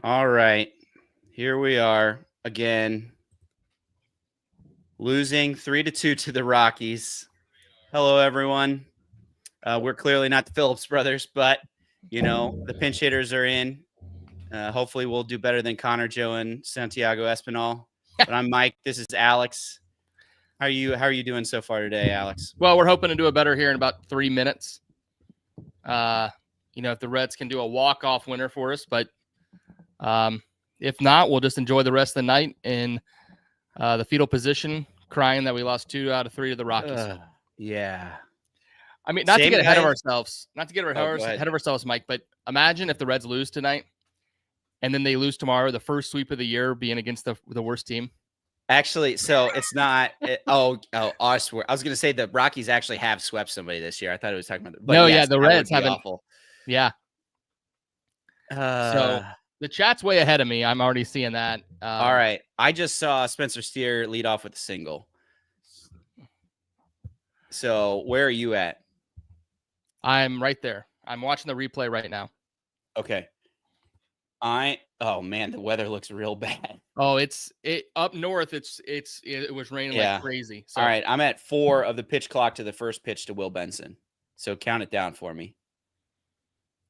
All right. Here we are again. Losing 3-2 to the Rockies. Hello, everyone. We're clearly not the Phillips brothers, but, the pinch hitters are in. Hopefully we'll do better than Connor, Joe, and Santiago Espinal. But I'm Mike. This is Alex. How are you doing so far today, Alex? Well, we're hoping to do it better here in about 3 minutes. If the Reds can do a walk-off winner for us, but if not, we'll just enjoy the rest of the night in the fetal position, crying that we lost 2 out of 3 to the Rockies. Yeah. I mean, not to get ahead of ourselves, Mike, but imagine if the Reds lose tonight and then they lose tomorrow, the first sweep of the year being against the worst team. Actually, so it's not. I swear. I was going to say the Rockies actually have swept somebody this year. I thought it was talking about. But no, yes, yeah, the Reds haven't. Awful. Yeah. So the chat's way ahead of me. I'm already seeing that. All right. I just saw Spencer Steer lead off with a single. So where are you at? I'm right there. I'm watching the replay right now. Okay. Oh man, the weather looks real bad. Oh, it up north. It was raining like crazy. So. All right, I'm at 4 of the pitch clock to the first pitch to Will Benson. So count it down for me.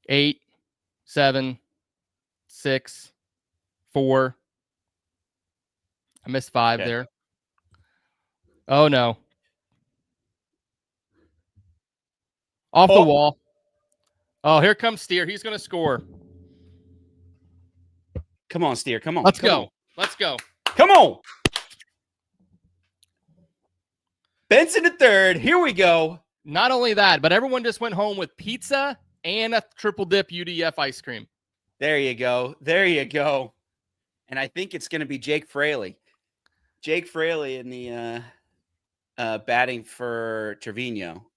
8, 7, 6, 4. I missed 5 there. Oh no. Off the wall. Oh, here comes Steer. He's going to score. Come on, Steer. Come on. Let's go. Let's go. Come on. Benson to third. Here we go. Not only that, but everyone just went home with pizza and a triple dip UDF ice cream. There you go. There you go. And I think it's going to be Jake Fraley. Jake Fraley in the batting for Trevino.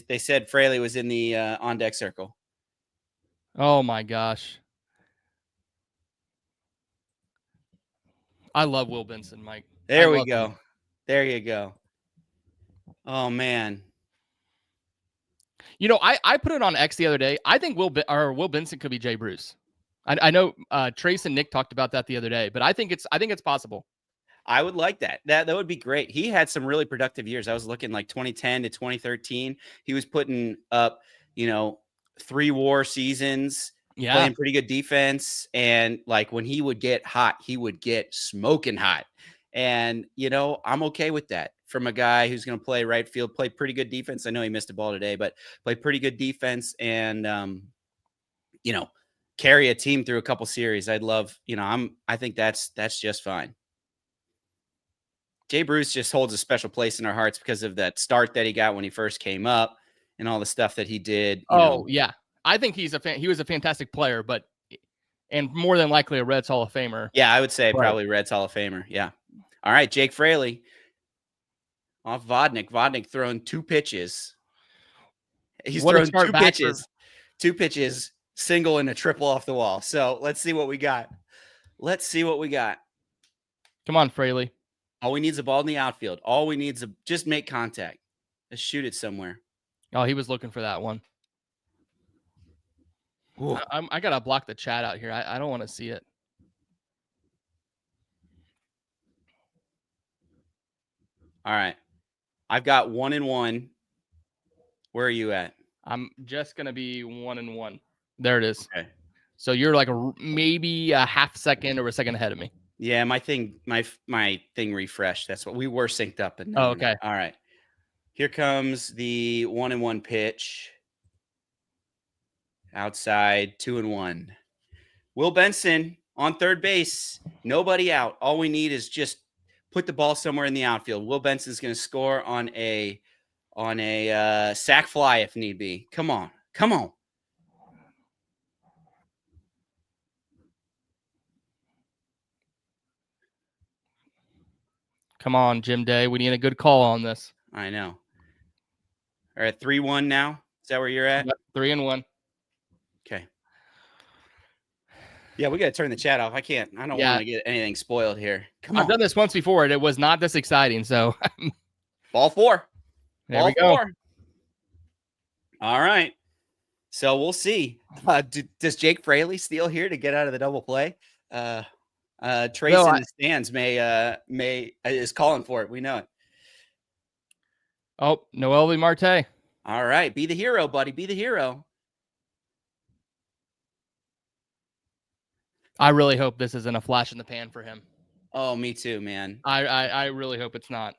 They said Fraley was in the on-deck circle. Oh, my gosh. I love Will Benson, Mike. There we go. Him. There you go. Oh, man. I put it on X the other day. I think Will Benson could be Jay Bruce. I know Trace and Nick talked about that the other day, but I think it's possible. I would like that. That would be great. He had some really productive years. I was looking like 2010 to 2013. He was putting up, 3 WAR seasons, playing pretty good defense. And like when he would get hot, he would get smoking hot. And, I'm okay with that from a guy who's going to play right field, play pretty good defense. I know he missed a ball today, but play pretty good defense and, carry a team through a couple series. I'd love, I think that's just fine. Jay Bruce just holds a special place in our hearts because of that start that he got when he first came up and all the stuff that he did. Yeah. I think he was a fantastic player, and more than likely a Reds Hall of Famer. Yeah, I would say probably Reds Hall of Famer. Yeah. All right, Jake Fraley off Vodnik. Vodnik throwing 2 pitches. He's throwing 2 pitches, single and a triple off the wall. So let's see what we got. Come on, Fraley. All we need is a ball in the outfield. All we need is just make contact. Let's shoot it somewhere. Oh, he was looking for that one. I got to block the chat out here. I don't want to see it. All right. I've got 1-1. Where are you at? I'm just going to be 1-1. There it is. Okay. So you're like maybe a half second or a second ahead of me. Yeah, my thing refreshed. That's what we were synced up. Okay. All right. Here comes the 1-1 pitch. Outside, 2-1. Will Benson on third base. Nobody out. All we need is just put the ball somewhere in the outfield. Will Benson's going to score on a sac fly if need be. Come on. Come on, Jim Day. We need a good call on this. I know. All right, 3-1 now. Is that where you're at? Yep, 3-1. Okay. Yeah, we got to turn the chat off. I don't want to get anything spoiled here. Come on. I've done this once before, and it was not this exciting. So, ball 4. There we go. All right. So we'll see. Does Jake Fraley steal here to get out of the double play? Trace in the stands is calling for it. We know it. Oh, Noelvi Marte. All right. Be the hero, buddy. Be the hero. I really hope this isn't a flash in the pan for him. Oh, me too, man. I really hope it's not.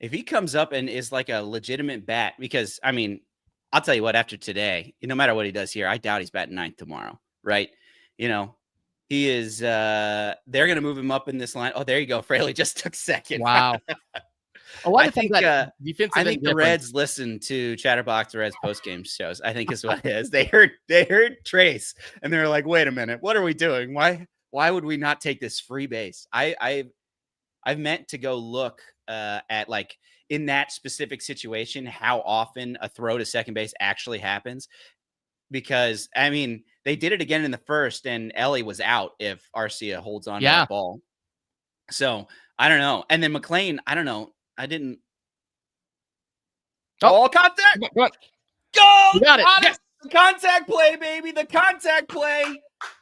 If he comes up and is like a legitimate bat, because, I mean, I'll tell you what, after today, no matter what he does here, I doubt he's batting ninth tomorrow, right? You know, he is, they're going to move him up in this line. Oh, there you go. Fraley just took second. Wow. I think the Reds listen to Chatterbox, the Reds postgame shows. I think is what it is. They heard Trace and they're like, wait a minute, what are we doing? Why would we not take this free base? I've meant to go look at, like, in that specific situation, how often a throw to second base actually happens. Because, I mean, they did it again in the first, and Elly was out if Arcia holds on to that ball. So, I don't know. And then McLean, I don't know. I didn't. Oh, contact! Go! You got it. Yes. The contact play, baby. The contact play.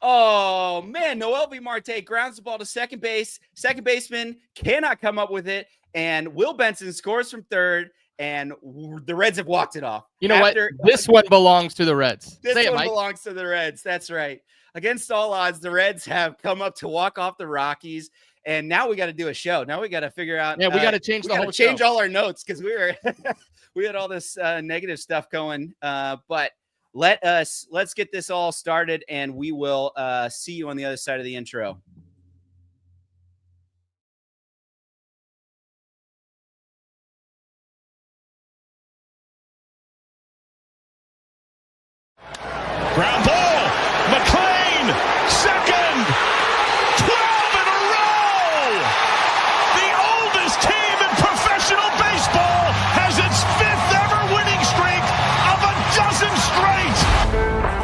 Oh, man. Noelvi Marte grounds the ball to second base. Second baseman cannot come up with it. And Will Benson scores from third. And the Reds have walked it off. You know what? This one belongs to the Reds. This one belongs to the Reds. That's right. Against all odds, the Reds have come up to walk off the Rockies. And now we got to do a show. Now we got to figure out. Yeah, we got to change the whole show. Change all our notes because we had all this negative stuff going. But let's get this all started, and we will see you on the other side of the intro. Ground ball. McLean, second. 12 in a row. The oldest team in professional baseball has its 5th ever winning streak of a dozen straight.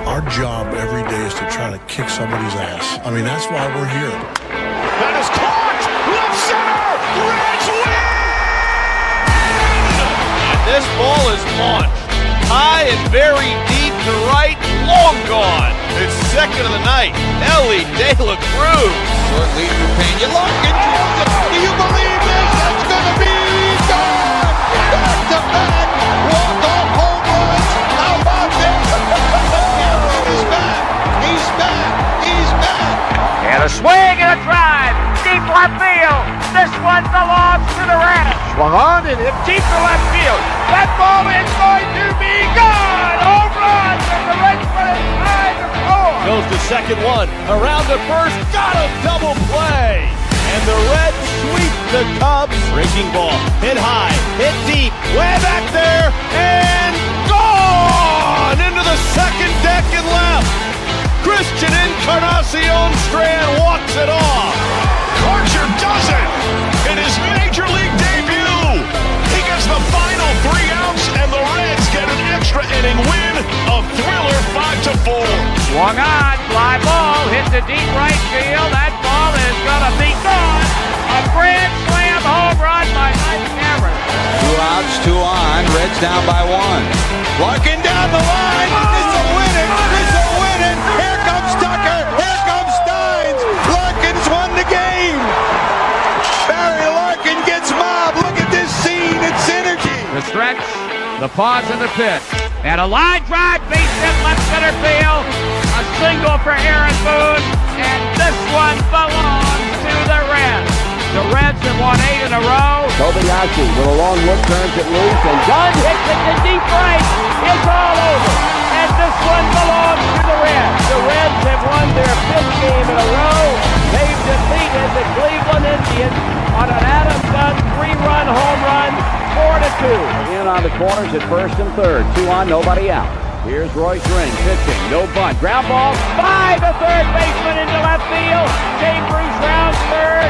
Our job every day is to try to kick somebody's ass. I mean, that's why we're here. That is caught. Left center. Reds win. This ball is launched high and very deep to right, long gone. It's second of the night. Elly De La Cruz. Short lead for Pena. Larkin drills it. Do you believe this? It's going to be gone. Back to back. Walk-off home runs. How about this? He's back. He's back. He's back. And a swing and a drive. Deep left field. This one belongs to the Reds. Swung on and hit deep to left field. That ball is going to be gone. Home run. And the Reds put it 5-4. Goes to second one. Around to first. Got a double play. And the Reds sweep the Cubs. Breaking ball. Hit high. Hit deep. Way back there. And gone into the second deck and left. Christian Encarnacion-Strand walks it off. Archer does it in his major league debut. He gets the final 3 outs, and the Reds get an extra inning win. A thriller 5-4. Swung on. Fly ball. Hit the deep right field. That ball is going to be gone. A grand slam home run by Mike Cameron. 2 outs, 2 on. Reds down by 1. Larkin down the line. It's a winning. It's a winning. Here comes Tucker. Here comes Steins. Larkin's won the game. Barry Larkin gets mobbed. Look at this scene. It's synergy. The stretch, the pause and the pitch. And a line drive, base hit left center field. A single for Aaron Boone. And this one belongs to the Reds. The Reds have won 8 in a row. Kobayashi with a long look, turns it loose, and Dunn hits it to deep right. It's all over. And this one belongs to the Reds. The Reds have won their 5th game in a row. They've defeated the Cleveland Indians on an Adam Dunn 3-run home run, 4-2. In on the corners at first and third. 2 on, nobody out. Here's Royce Ring pitching, no bunt. Ground ball by the third baseman into left field. Chambers rounds third.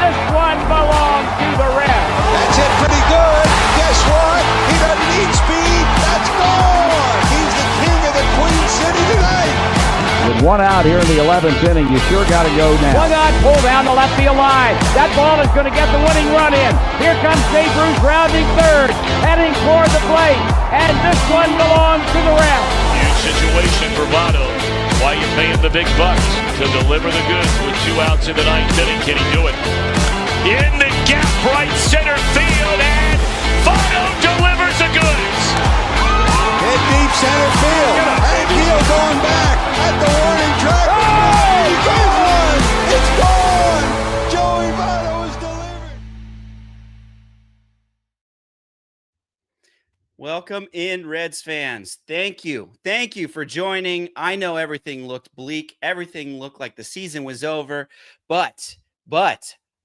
This one belongs to the Reds. That's hit pretty good. Guess what? He doesn't need speed. That's gone. He's the king of the Queen City tonight. With 1 out here in the 11th inning. You sure got to go now. Swung on, pull down the left field line. That ball is going to get the winning run in. Here comes Jay Bruce rounding third, heading toward the plate. And this one belongs to the Reds. Huge situation for Votto. Why you paying the big bucks to deliver the goods with 2 outs in the 9th inning? Can he do it? In the gap, right center field, and Votto delivers the goods. Hit deep center field. Hank Hill going back at the warning track. Oh, he gone! It's gone! Joey Votto is delivered. Welcome in, Reds fans. Thank you. Thank you for joining. I know everything looked bleak. Everything looked like the season was over. But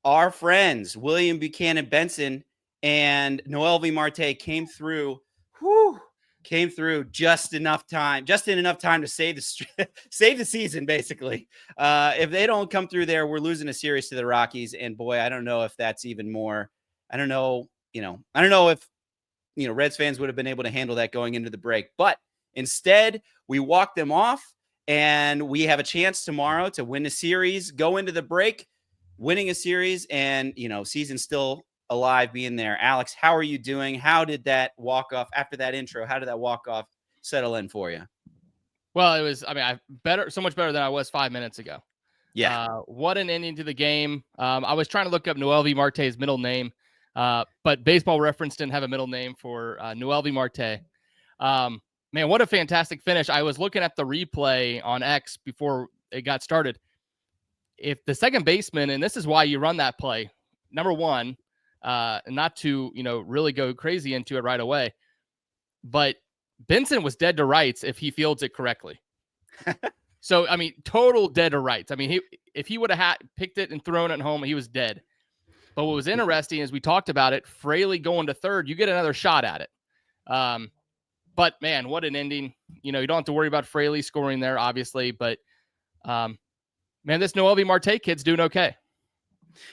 our friends, William Buchanan Benson and Noelvi Marte came through. Came through just in enough time to save the season, basically. If they don't come through there, we're losing a series to the Rockies. And boy, I don't know if that's even more. I don't know if Reds fans would have been able to handle that going into the break. But instead, we walked them off, and we have a chance tomorrow to win a series, go into the break, winning a series, and season still alive, being there. Alex, how are you doing? How did that walk-off after that intro? How did that walk-off settle in for you? Well, it was, so much better than I was 5 minutes ago. Yeah. What an ending to the game. I was trying to look up Noelvi Marte's middle name, but Baseball Reference didn't have a middle name for Noelvi Marte. Man, what a fantastic finish. I was looking at the replay on X before it got started. If the second baseman, and this is why you run that play, number one, not to, really go crazy into it right away, but Benson was dead to rights if he fields it correctly. So, total dead to rights. If he would have picked it and thrown it home, he was dead. But what was interesting is we talked about it, Fraiey going to third, you get another shot at it. But man, what an ending. You don't have to worry about Fraiey scoring there, obviously, but man, this Noelvi Marte kid's doing okay.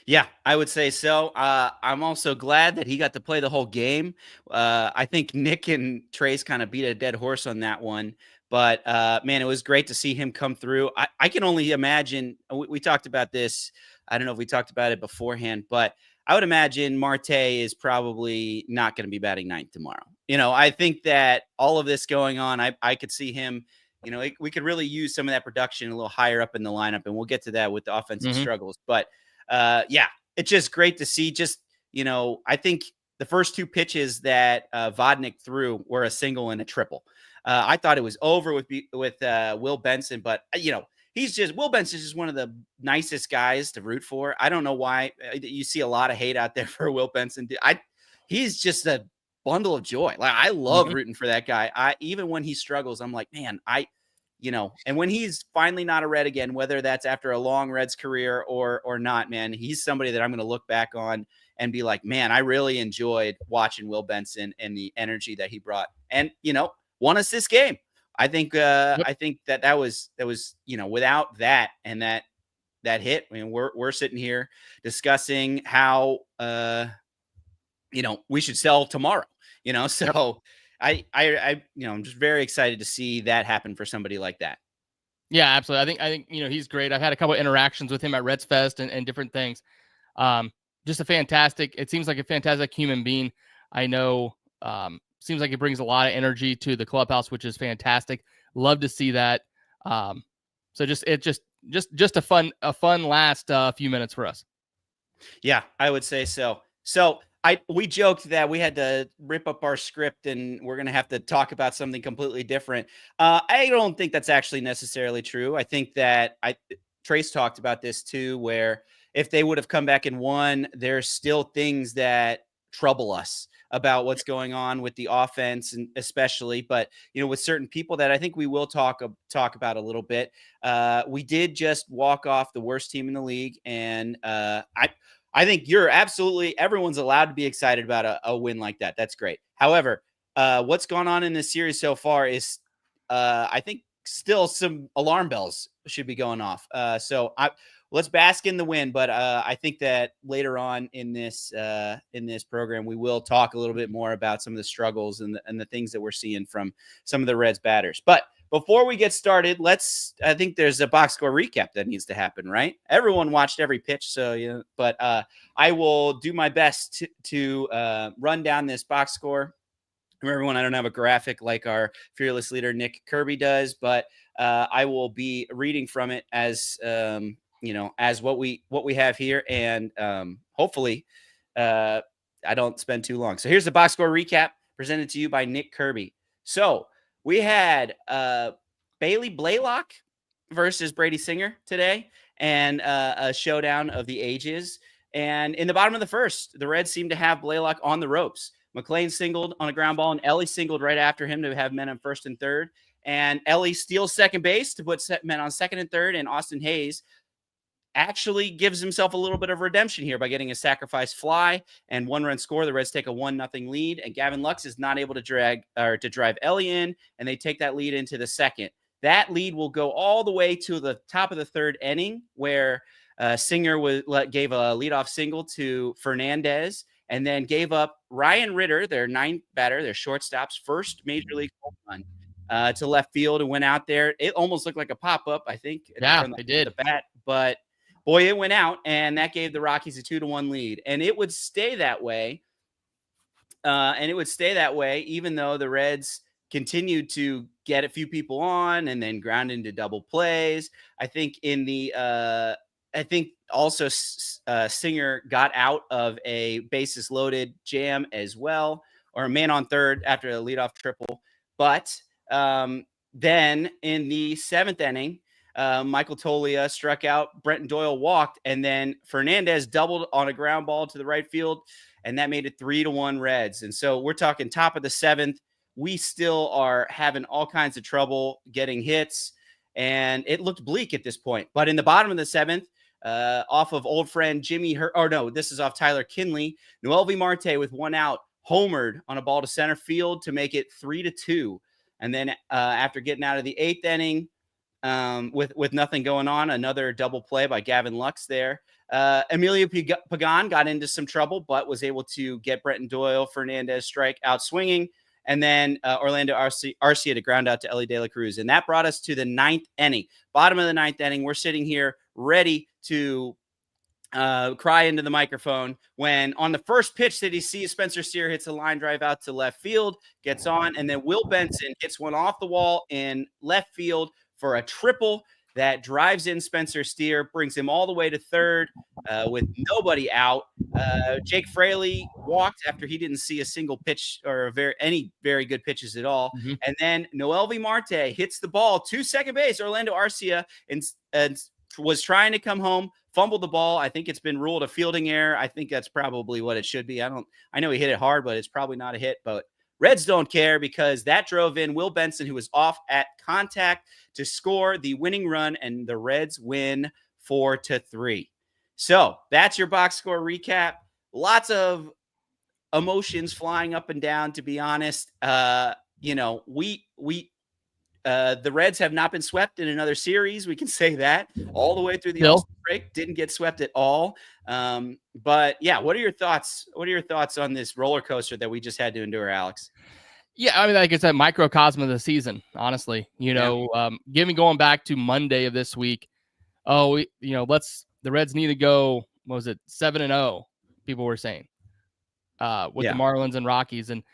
Yeah, I would say so. I'm also glad that he got to play the whole game. I think Nick and Trace kind of beat a dead horse on that one. But, man, it was great to see him come through. I can only imagine we talked about this. I don't know if we talked about it beforehand, but I would imagine Marte is probably not going to be batting ninth tomorrow. I think that all of this going on, I could see him, we could really use some of that production a little higher up in the lineup, and we'll get to that with the offensive struggles. But, yeah, it's just great to see. I think the first 2 pitches that Vodnik threw were a single and a triple. I thought it was over with Will Benson, but Will Benson is just one of the nicest guys to root for. I don't know why you see a lot of hate out there for Will Benson. He's just a bundle of joy. Like, I love rooting for that guy. Even when he struggles, I'm like, man, and when he's finally not a Red again, whether that's after a long Reds career or not, man, he's somebody that I'm going to look back on and be like, man, I really enjoyed watching Will Benson and the energy that he brought, and won us this game. I think that was without that and that hit, we're sitting here discussing how we should sell tomorrow. So I'm just very excited to see that happen for somebody like that. Yeah, absolutely. I think he's great. I've had a couple of interactions with him at Reds Fest and different things. Just it seems like a fantastic human being. I know, seems like he brings a lot of energy to the clubhouse, which is fantastic. Love to see that. So just a fun last few minutes for us. Yeah, I would say so. So we joked that we had to rip up our script and we're going to have to talk about something completely different. I don't think that's actually necessarily true. I think that Trace talked about this too, where if they would have come back and won, there's still things that trouble us about what's going on with the offense, and especially, but with certain people that I think we will talk about a little bit. We did just walk off the worst team in the league, and I think everyone's allowed to be excited about a win like that. That's great. However, what's gone on in this series so far is, I think, still some alarm bells should be going off. So let's bask in the win. But I think that later on in this program, we will talk a little bit more about some of the struggles and the things that we're seeing from some of the Reds batters. But before we get started, I think there's a box score recap that needs to happen, right? Everyone watched every pitch, so but I will do my best to run down this box score. Remember, everyone, I don't have a graphic like our fearless leader Nick Kirby does, but I will be reading from it as as what we have here, and hopefully I don't spend too long. So here's the box score recap presented to you by Nick Kirby. So we had Bradley Blalock versus Brady Singer today, and a showdown of the ages. And in the bottom of the first, the Reds seemed to have Blalock on the ropes. McClain singled on a ground ball, and Elly singled right after him to have men on first and third. And Elly steals second base to put men on second and third, and Austin Hayes actually gives himself a little bit of redemption here by getting a sacrifice fly and 1-run score. The Reds take a 1-0 lead, and Gavin Lux is not able to drive Elly in, and they take that lead into the second. That lead will go all the way to the top of the third inning, where Singer gave a leadoff single to Fernandez, and then gave up Ryan Ritter, their ninth batter, their shortstop's first major league home run, to left field, and went out there. It almost looked like a pop-up, I think. Yeah, it did. The bat, but boy, it went out, and that gave the Rockies a 2-1 lead. And it would stay that way. Even though the Reds continued to get a few people on and then ground into double plays. I think also Singer got out of a bases loaded jam as well, or a man on third after a leadoff triple. But then in the seventh inning, Michael Tolia struck out, Brenton Doyle walked, and then Fernandez doubled on a ground ball to the right field, and that made it 3-1 Reds. And so we're talking top of the seventh. We still are having all kinds of trouble getting hits, and it looked bleak at this point. But in the bottom of the seventh, off of old friend this is off Tyler Kinley, Noelvi Marte with 1 out homered on a ball to center field to make it 3-2. And then after getting out of the eighth inning, with nothing going on, another double play by Gavin Lux there. Emilio Pagan got into some trouble, but was able to get Brenton Doyle, Fernandez strike out swinging, and then Orlando Arcia to ground out to Elly De La Cruz. And that brought us to the ninth inning. Bottom of the ninth inning, we're sitting here ready to cry into the microphone when on the first pitch that he sees, Spencer Steer hits a line drive out to left field, gets on, and then Will Benson hits one off the wall in left field for a triple that drives in Spencer Steer, brings him all the way to third with nobody out. Jake Fraley walked after he didn't see a single pitch or any very good pitches at all. Mm-hmm. And then Noelvi Marte hits the ball to second base. Orlando Arcia and was trying to come home, fumbled the ball. I think it's been ruled a fielding error. I think that's probably what it should be. I know he hit it hard, but it's probably not a hit. But Reds don't care because that drove in Will Benson, who was off at contact, to score the winning run, and the Reds win 4-3. So that's your box score recap. Lots of emotions flying up and down, to be honest. The Reds have not been swept in another series. We can say that all the way through the All-Star break. Didn't get swept at all. But yeah, what are your thoughts? What are your thoughts on this roller coaster that we just had to endure, Alex? Yeah, I mean, like I said, microcosm of the season, honestly. Going back to Monday of this week. The Reds need to go, 7-0, people were saying, with the Marlins and Rockies, and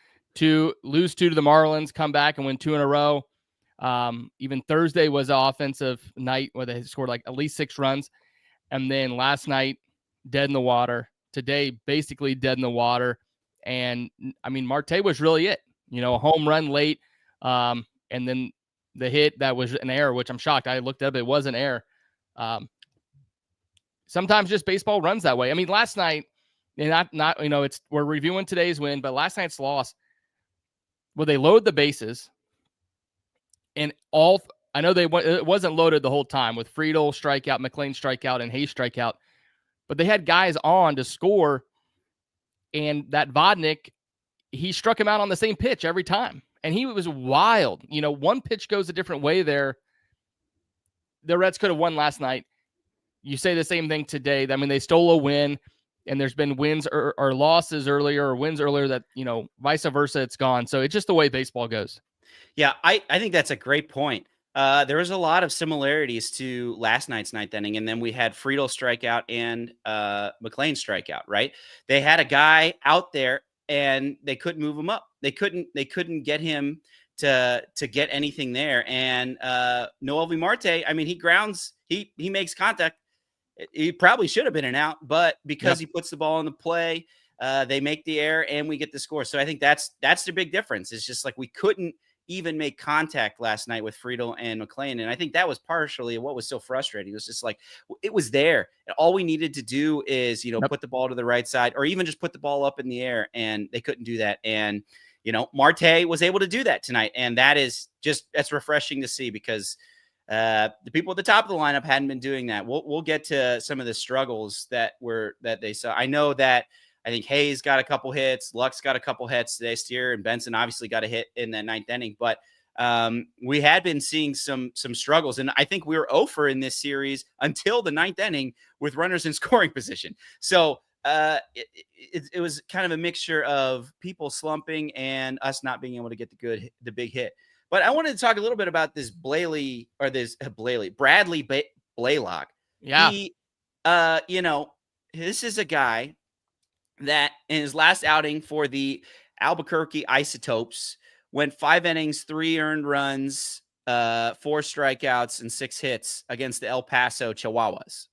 lose 2 to the Marlins, come back and win 2 in a row. Even Thursday was an offensive night where they scored like at least 6 runs. And then last night, dead in the water. Today, basically dead in the water. And I mean, Marte was really it. A home run late. And then the hit that was an error, which I'm shocked. I looked up, it was an error. Sometimes just baseball runs that way. I mean, last night, and we're reviewing today's win, but last night's loss, they load the bases. And I know it wasn't loaded the whole time with Friedel strikeout, McClain strikeout, and Hayes strikeout, but they had guys on to score. And that Vodnik, he struck him out on the same pitch every time. And he was wild. One pitch goes a different way there. The Reds could have won last night. You say the same thing today. I mean, they stole a win, and there's been wins or losses earlier or wins earlier that, vice versa, it's gone. So it's just the way baseball goes. Yeah, I think that's a great point. There was a lot of similarities to last night's ninth inning, and then we had Friedel strikeout and McClain strikeout. Right? They had a guy out there, and they couldn't move him up. They couldn't get him to get anything there. And Noelvi Marte, I mean, he grounds, he makes contact. He probably should have been an out, but because he puts the ball in the play, they make the error and we get the score. So I think that's the big difference. It's just like we couldn't even make contact last night with Friedel and McClain. And I think that was partially what was so frustrating. It was just like, it was there. And all we needed to do is, put the ball to the right side or even just put the ball up in the air, and they couldn't do that. And, Marte was able to do that tonight. And that's refreshing to see, because the people at the top of the lineup hadn't been doing that. We'll get to some of the struggles that they saw. I know that I think Hayes got a couple hits, Lux got a couple hits this year, and Benson obviously got a hit in that ninth inning. But we had been seeing some struggles, and I think we were 0-for in this series until the ninth inning with runners in scoring position. So it was kind of a mixture of people slumping and us not being able to get the big hit. But I wanted to talk a little bit about this Bradley Blalock. Yeah. He, this is a guy that in his last outing for the Albuquerque Isotopes went 5 innings, 3 earned runs, 4 strikeouts, and 6 hits against the El Paso Chihuahuas.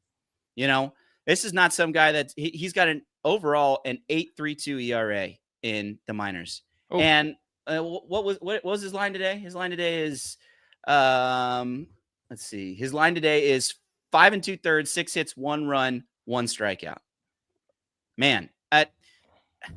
This is not some guy that he's got an 8.32 ERA in the minors. Oh. And what was his line today? His line today is, let's see. His line today is 5 2/3, 6 hits, 1 run, 1 strikeout. Man,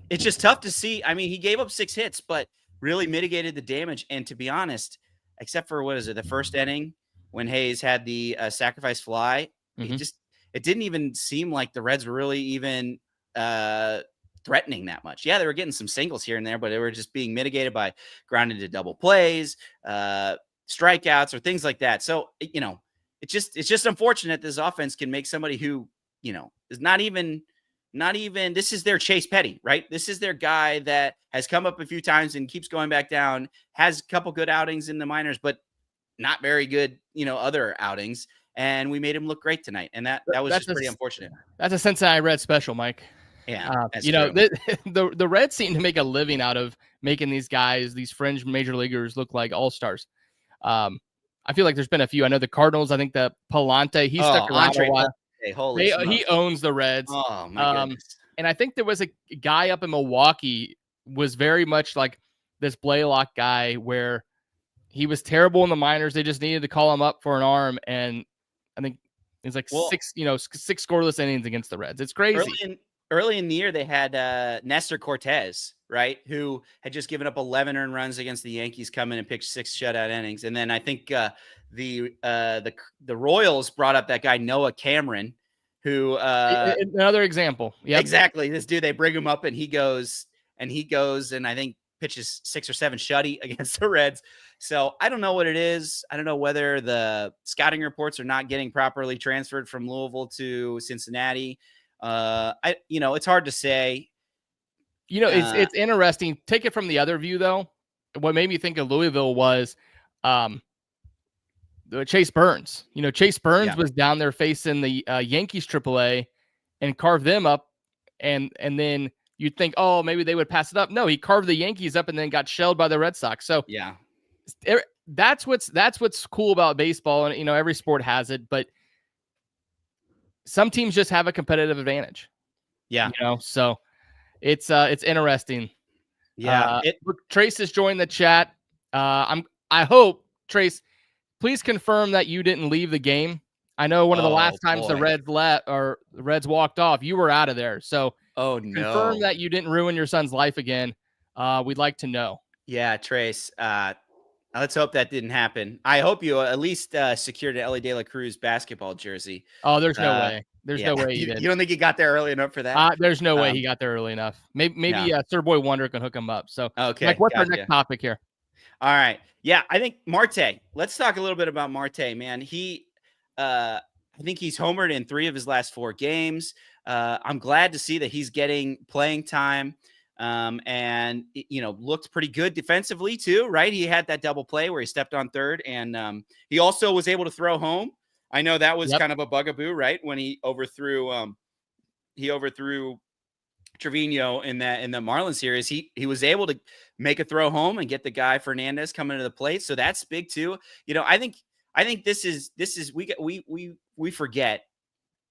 it's just tough to see. I mean, he gave up 6 hits, but really mitigated the damage. And to be honest, except for the first inning when Hayes had the sacrifice fly, it didn't even seem like the Reds were really even threatening that much. Yeah, they were getting some singles here and there, but they were just being mitigated by grounded to double plays, strikeouts, or things like that. So, it's just unfortunate this offense can make somebody who, is not even, this is their Chase Petty, right? This is their guy that has come up a few times and keeps going back down, has a couple good outings in the minors, but not very good, other outings. And we made him look great tonight. And that was just pretty unfortunate. That's a Cincinnati Reds special, Mike. Yeah. The Reds seem to make a living out of making these guys, these fringe major leaguers, look like all-stars. I feel like there's been a few. I know the Cardinals, I think the Palante, he stuck around a while. He owns the Reds. Oh, my goodness. And I think there was a guy up in Milwaukee was very much like this Blalock guy where he was terrible in the minors. They just needed to call him up for an arm. And I think it's like 6 scoreless innings against the Reds. It's crazy. Early in the year, they had Nestor Cortez, right, who had just given up 11 earned runs against the Yankees, come in and pitched 6 shutout innings. And then I think the Royals brought up that guy Noah Cameron, who another example. Yeah, exactly. This dude, they bring him up, and he goes and I think pitches 6 or 7 shutty against the Reds. So I don't know what it is. I don't know whether the scouting reports are not getting properly transferred from Louisville to Cincinnati. It's hard to say. It's interesting. Take it from the other view, though. What made me think of Louisville was Chase Burns. Chase Burns was down there facing the Yankees AAA and carved them up, and then you'd think, oh, maybe they would pass it up. No, he carved the Yankees up and then got shelled by the Red Sox. So yeah, that's what's cool about baseball, and every sport has it, but some teams just have a competitive advantage. Yeah. So it's interesting. Yeah. Trace has joined the chat. I hope, Trace, please confirm that you didn't leave the game. I know one of the last times the Reds walked off, you were out of there. So confirm that you didn't ruin your son's life again. We'd like to know. Yeah, Trace. Let's hope that didn't happen. I hope you at least secured an Elly De La Cruz basketball jersey. Oh, there's no way. There's no way he did. You don't think he got there early enough for that? There's no way he got there early enough. Maybe Sir Boy Wonder can hook him up. So, okay. Mike, what's our next topic here? All right. Yeah, I think Marte. Let's talk a little bit about Marte, man. I think he's homered in 3 of his last 4 games. I'm glad to see that he's getting playing time. and looked pretty good defensively too, right? He had that double play where he stepped on third, and he also was able to throw home. I know that was kind of a bugaboo, right? When he overthrew Trevino in the Marlins series. He was able to make a throw home and get the guy Fernandez coming to the plate, so that's big too. I think this is we forget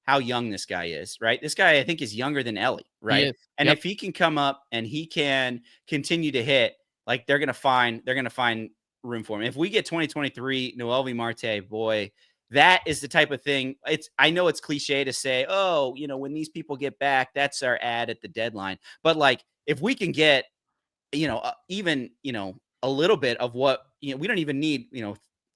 how young this guy is, right? This guy, I think, is younger than Elly, right? And if he can come up and he can continue to hit, like they're gonna find room for him. If we get 2023 Noelvi Marte, boy, that is the type of thing. I know it's cliche to say, oh, when these people get back, that's our ad at the deadline. But like, if we can get, even a little bit of what we don't even need,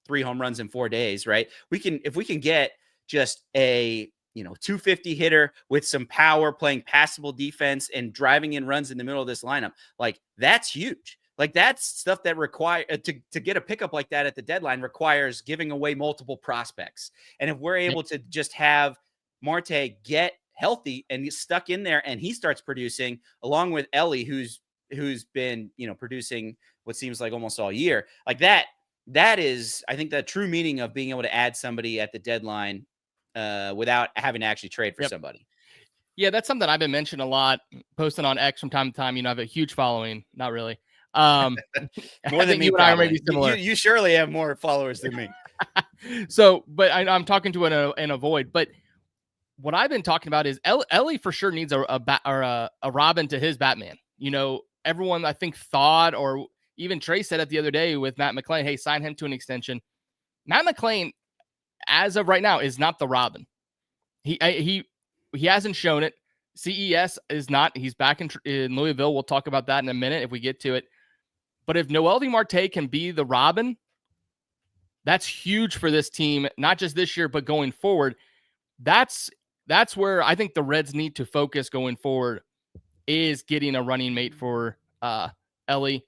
3 home runs in 4 days, right? If we can get just a 250 hitter with some power, playing passable defense and driving in runs in the middle of this lineup, like that's huge. Like that's stuff that require to get a pickup like that at the deadline requires giving away multiple prospects. And if we're able to just have Marte get healthy and get stuck in there and he starts producing along with Elly, who's been, producing what seems like almost all year, like that is, I think, the true meaning of being able to add somebody at the deadline without having to actually trade for somebody. Yeah, that's something I've been mentioning a lot, posting on X from time to time. I have a huge following. Not really. More than me. You and I are maybe similar. You surely have more followers than me. So, but I'm talking to an avoid. But what I've been talking about is Elly for sure needs a Robin to his Batman. Everyone I think thought, or even Trey said it the other day with Matt McClain, hey, sign him to an extension. Matt McClain, as of right now, is not the Robin. He hasn't shown it. CES is not. He's back in Louisville. We'll talk about that in a minute if we get to it. But if Noelvi Marte can be the Robin, that's huge for this team, not just this year, but going forward. That's where I think the Reds need to focus going forward, is getting a running mate for Elly.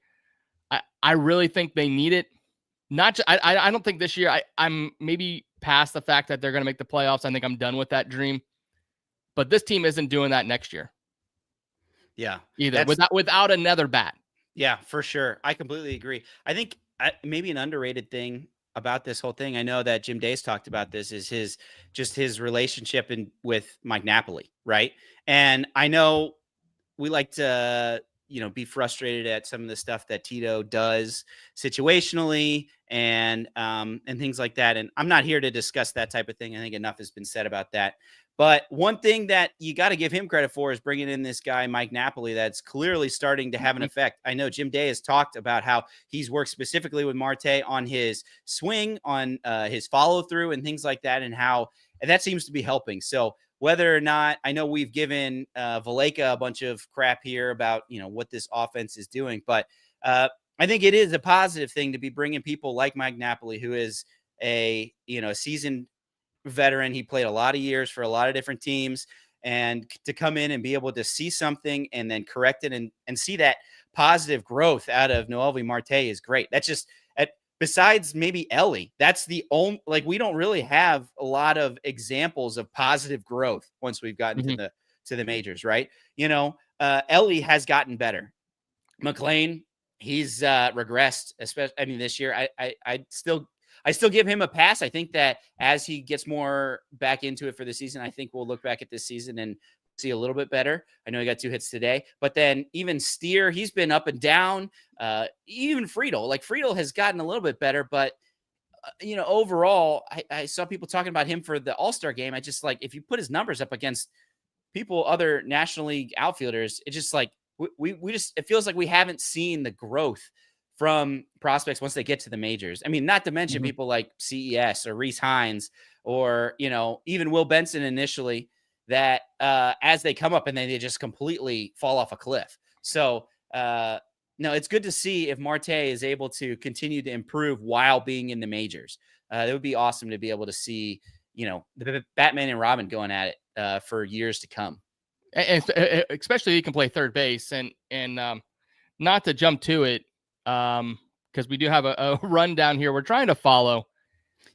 I really think they need it. I don't think this year. I'm maybe past the fact that they're going to make the playoffs. I think I'm done with that dream. But this team isn't doing that next year. Yeah, either without another bat. Yeah, for sure. I completely agree. I think maybe an underrated thing about this whole thing, I know that Jim Days talked about this, is his relationship with Mike Napoli, right? And I know we like to be frustrated at some of the stuff that Tito does situationally and things like that. And I'm not here to discuss that type of thing. I think enough has been said about that. But one thing that you got to give him credit for is bringing in this guy, Mike Napoli, that's clearly starting to have an effect. I know Jim Day has talked about how he's worked specifically with Marte on his swing, on his follow through and things like that, and how that seems to be helping. So whether or not, I know we've given Valleca a bunch of crap here about, what this offense is doing, but I think it is a positive thing to be bringing people like Mike Napoli, who is a seasoned veteran. He played a lot of years for a lot of different teams, and to come in and be able to see something and then correct it and see that positive growth out of Noelvi Marte is great. That's just, besides maybe Elly, that's the only, like, we don't really have a lot of examples of positive growth once we've gotten to the majors, right? Elly has gotten better. McClain, he's regressed, especially, this year. I still give him a pass. I think that as he gets more back into it for the season, I think we'll look back at this season and see a little bit better. I know he got 2 hits today, but then even Steer, he's been up and down. Even Friedel has gotten a little bit better, but overall, I saw people talking about him for the All-Star game. I just, like, if you put his numbers up against other National League outfielders, it's just like we just, it feels like we haven't seen the growth from prospects once they get to the majors. Not to mention people like CES or Reese Hines or, even Will Benson initially, that as they come up and then they just completely fall off a cliff. So, no, it's good to see if Marte is able to continue to improve while being in the majors. It would be awesome to be able to see, the Batman and Robin going at it for years to come. And especially he can play third base, and not to jump to it, because we do have a rundown here we're trying to follow.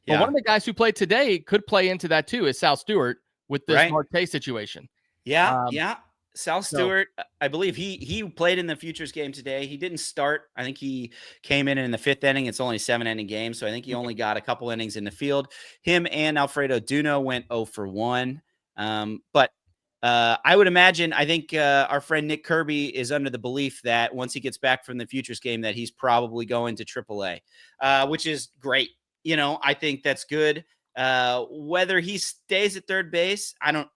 But one of the guys who played today could play into that too is Sal Stewart with this Marte situation. Yeah. Sal Stewart, I believe he played in the Futures game today. He didn't start. I think he came in the 5th inning. It's only a 7-inning game, so I think he only got a couple innings in the field. Him and Alfredo Duno went 0 for 1. But I would imagine, I think our friend Nick Kirby is under the belief that once he gets back from the Futures game that he's probably going to AAA, which is great. I think that's good. Whether he stays at third base, I don't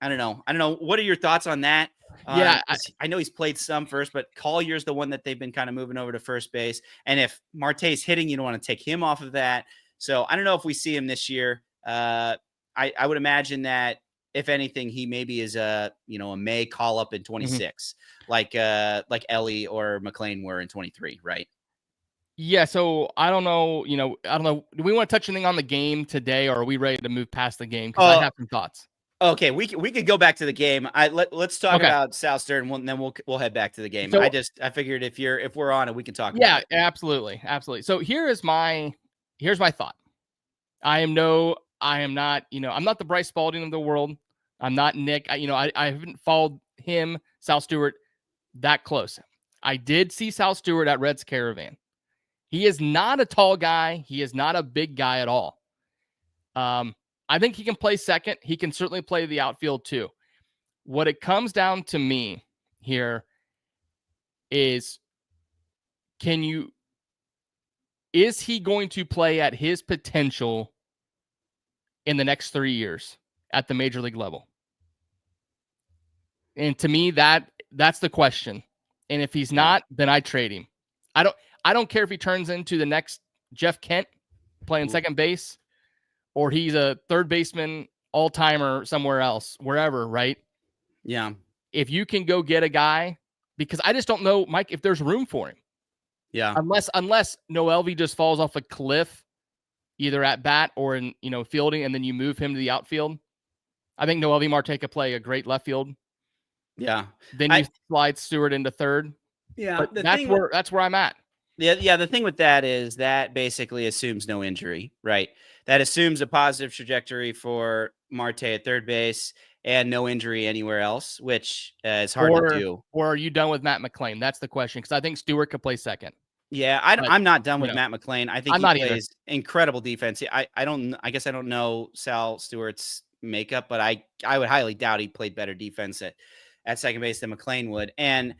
know. What are your thoughts on that? Yeah, I know he's played some first, but Collier's the one that they've been kind of moving over to first base. And if Marte's hitting, you don't want to take him off of that. So I don't know if we see him this year. I would imagine that if anything, he maybe is a May call up in 26, like Elly or McLean were in 23, right? Yeah, so I don't know. Do we want to touch anything on the game today, or are we ready to move past the game? Because I have some thoughts. Okay, we could go back to the game. Let's talk about Sal Stewart, and then we'll head back to the game. So, I figured if we're on it, we can talk. Yeah, about it. absolutely. So here's my thought. I'm not, I'm not the Bryce Spalding of the world. I'm not Nick. I haven't followed him, Sal Stewart, that close. I did see Sal Stewart at Reds Caravan. He is not a tall guy. He is not a big guy at all. I think he can play second. He can certainly play the outfield too. What it comes down to me here is, is he going to play at his potential in the next 3 years at the major league level? And to me, that's the question. And if he's not, then I trade him. I don't care if he turns into the next Jeff Kent playing second base, or he's a third baseman all-timer somewhere else, wherever, right? Yeah. If you can go get a guy, because I just don't know, Mike, if there's room for him. Yeah. Unless Noelvi just falls off a cliff, either at bat or in fielding, and then you move him to the outfield. I think Noelvi Marte could play a great left field. Yeah. Then you slide Stewart into third. Yeah. But that's where I'm at. Yeah. The thing with that is that basically assumes no injury, right? That assumes a positive trajectory for Marte at third base and no injury anywhere else, which is hard to do. Or are you done with Matt McLean? That's the question, because I think Stewart could play second. Yeah, I'm not done with Matt McLean. I think he plays incredible defense. I guess I don't know Sal Stewart's makeup, but I would highly doubt he played better defense at second base than McLean would. And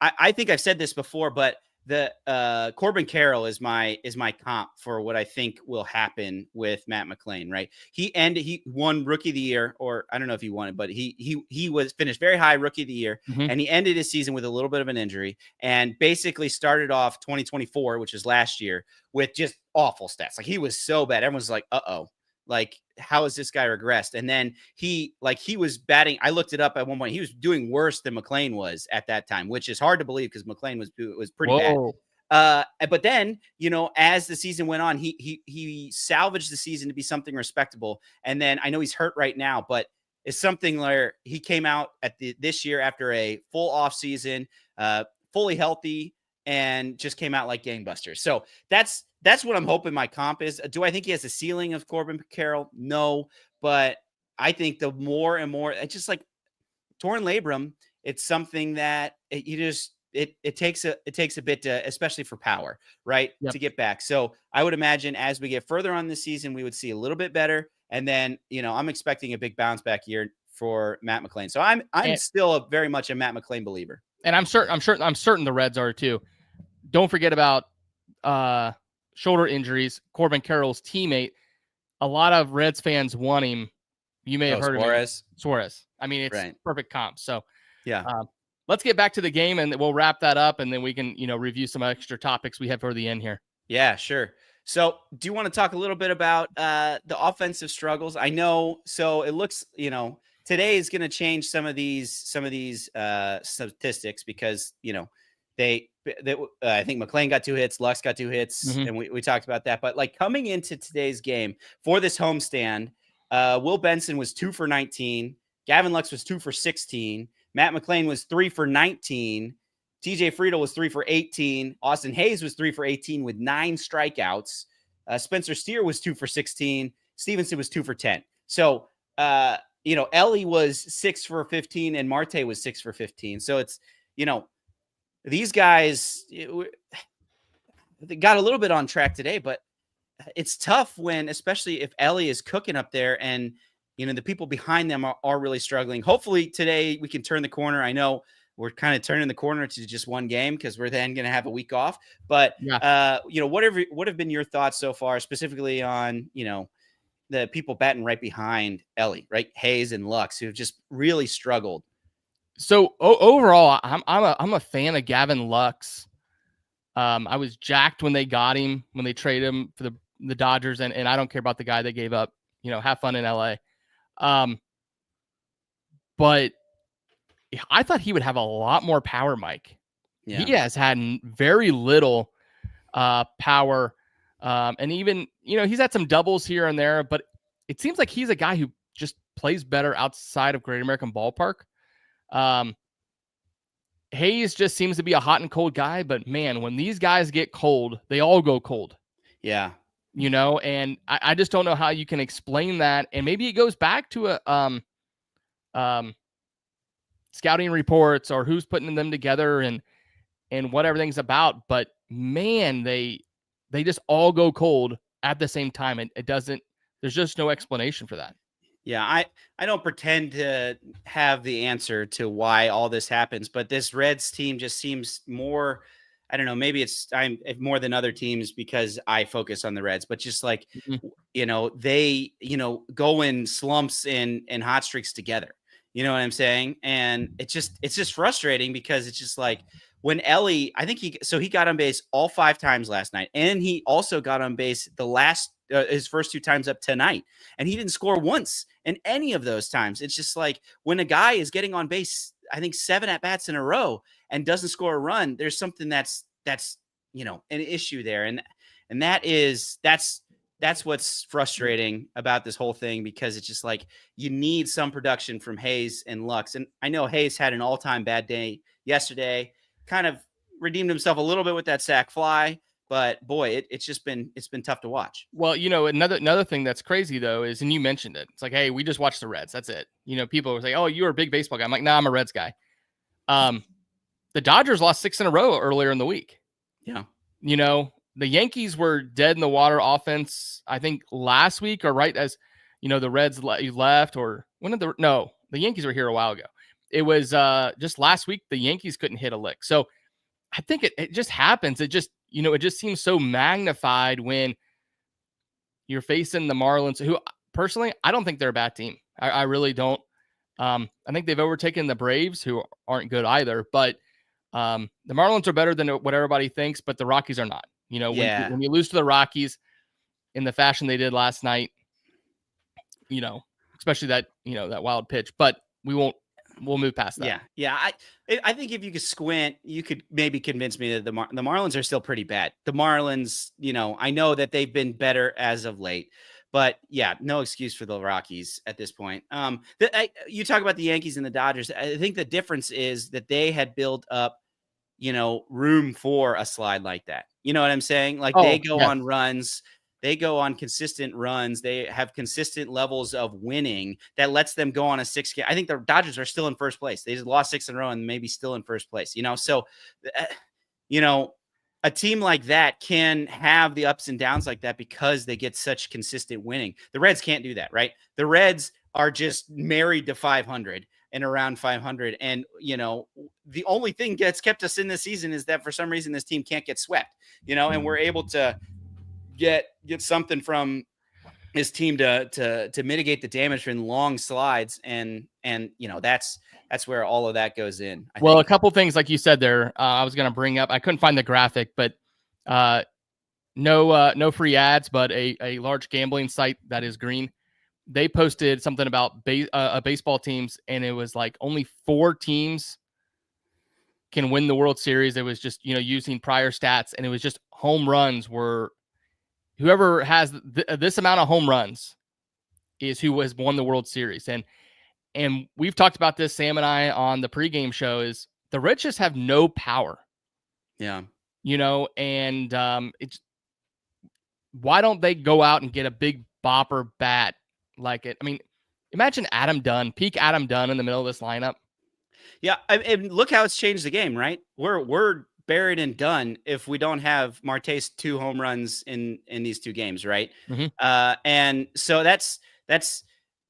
I think I've said this before, but the Corbin Carroll is my comp for what I think will happen with Matt McLain, right? He won Rookie of the Year, or I don't know if he won it, but he was finished very high Rookie of the Year, and he ended his season with a little bit of an injury, and basically started off 2024, which is last year, with just awful stats. Like, he was so bad. Everyone's like, uh-oh. Like, how has this guy regressed? And then he was batting. I looked it up at one point. He was doing worse than McLain was at that time, which is hard to believe because McLain was pretty bad. But then, as the season went on, he salvaged the season to be something respectable. And then I know he's hurt right now, but it's something where he came out this year after a full off season, fully healthy, and just came out like gangbusters. So that's what I'm hoping my comp is. Do I think he has a ceiling of Corbin Carroll? No, but I think the more and more, it's just like torn labrum. It's something that it takes a bit to, especially for power, right? Yep. To get back. So I would imagine as we get further on this season, we would see a little bit better. And then, I'm expecting a big bounce back year for Matt McLain. So I'm still very much a Matt McLain believer. And I'm certain the Reds are too. Don't forget about shoulder injuries. Corbin Carroll's teammate. A lot of Reds fans want him. You may have heard of him. Suarez. I mean, it's perfect comp. So yeah. Let's get back to the game, and we'll wrap that up, and then we can, review some extra topics we have for the end here. Yeah, sure. So do you want to talk a little bit about the offensive struggles? I know. So it looks, today is going to change some of these statistics because, I think McLain got 2 hits, Lux got 2 hits, and we talked about that. But like coming into today's game for this homestand, Will Benson was 2 for 19. Gavin Lux was 2 for 16. Matt McLain was 3 for 19. TJ Friedel was 3 for 18. Austin Hayes was 3 for 18 with 9 strikeouts. Spencer Steer was 2 for 16. Stevenson was 2 for 10. So Elly was 6 for 15 and Marte was 6 for 15. So it's, these guys they got a little bit on track today, but it's tough when, especially if Elly is cooking up there and, the people behind them are really struggling. Hopefully today we can turn the corner. I know we're kind of turning the corner to just one game because we're then going to have a week off. But, what have been your thoughts so far, specifically on, the people batting right behind Elly, right? Hayes and Lux, who have just really struggled. So overall, I'm a fan of Gavin Lux. I was jacked when they got him, when they traded him for the Dodgers, and I don't care about the guy they gave up. Have fun in LA. But I thought he would have a lot more power, Mike. Yeah. He has had very little power. And even, he's had some doubles here and there, but it seems like he's a guy who just plays better outside of Great American Ballpark. Hayes just seems to be a hot and cold guy, but man, when these guys get cold, they all go cold. Yeah. And I just don't know how you can explain that. And maybe it goes back to scouting reports or who's putting them together and what everything's about. But man, they just all go cold at the same time. And there's just no explanation for that. Yeah, I don't pretend to have the answer to why all this happens, but this Reds team just seems more, I don't know, maybe I'm more than other teams because I focus on the Reds, but just like, they, go in slumps and hot streaks together. You know what I'm saying? And it's just frustrating because it's just like when Elly, I think he got on base all 5 times last night. And he also got on base his first 2 times up tonight, and he didn't score once in any of those times. It's just like when a guy is getting on base, I think 7 at bats in a row and doesn't score a run, there's something that's an issue there. And that's what's frustrating about this whole thing, because it's just like you need some production from Hayes and Lux. And I know Hayes had an all-time bad day yesterday, kind of redeemed himself a little bit with that sac fly. But boy, it's been tough to watch. Well, another thing that's crazy though is, and you mentioned it, it's like, hey, we just watched the Reds. That's it. People were like, oh, you're a big baseball guy. I'm like, nah, I'm a Reds guy. The Dodgers lost 6 in a row earlier in the week. Yeah. The Yankees were dead in the water offense, I think last week, or right as, the Reds left, or the Yankees were here a while ago. It was just last week, the Yankees couldn't hit a lick. So I think it just happens. It just seems so magnified when you're facing the Marlins, who personally, I don't think they're a bad team. I really don't. I think they've overtaken the Braves, who aren't good either, but the Marlins are better than what everybody thinks, but the Rockies are not. When you lose to the Rockies in the fashion they did last night, especially that wild pitch, but we'll move past that. Yeah. I think if you could squint, you could maybe convince me that the Marlins are still pretty bad. The Marlins, I know that they've been better as of late, but yeah, no excuse for the Rockies at this point. You talk about the Yankees and the Dodgers. I think the difference is that they had built up, room for a slide like that. You know what I'm saying? Like they go on runs. They go on consistent runs. They have consistent levels of winning that lets them go on a 6 game. I think the Dodgers are still in first place. They just lost 6 in a row and maybe still in first place, So, a team like that can have the ups and downs like that because they get such consistent winning. The Reds can't do that, right? The Reds are just married to 500 and around 500. And, the only thing that's kept us in this season is that for some reason this team can't get swept, and we're able to get something from his team to mitigate the damage from long slides. And that's where all of that goes in. I think. A couple things, like you said there, I was going to bring up, I couldn't find the graphic, but no free ads, but a large gambling site that is green. They posted something about baseball teams, and it was like only 4 teams can win the World Series. It was just, using prior stats, and it was just home runs were whoever has this amount of home runs is who has won the World Series. And we've talked about this, Sam and I, on the pregame show, is the Reds just have no power. Yeah. And it's, why don't they go out and get a big bopper bat like it? I mean, Imagine Adam Dunn, peak Adam Dunn in the middle of this lineup. Yeah, and look how it's changed the game, right? We're buried and done if we don't have Marte's 2 home runs in these 2 games, right? And so that's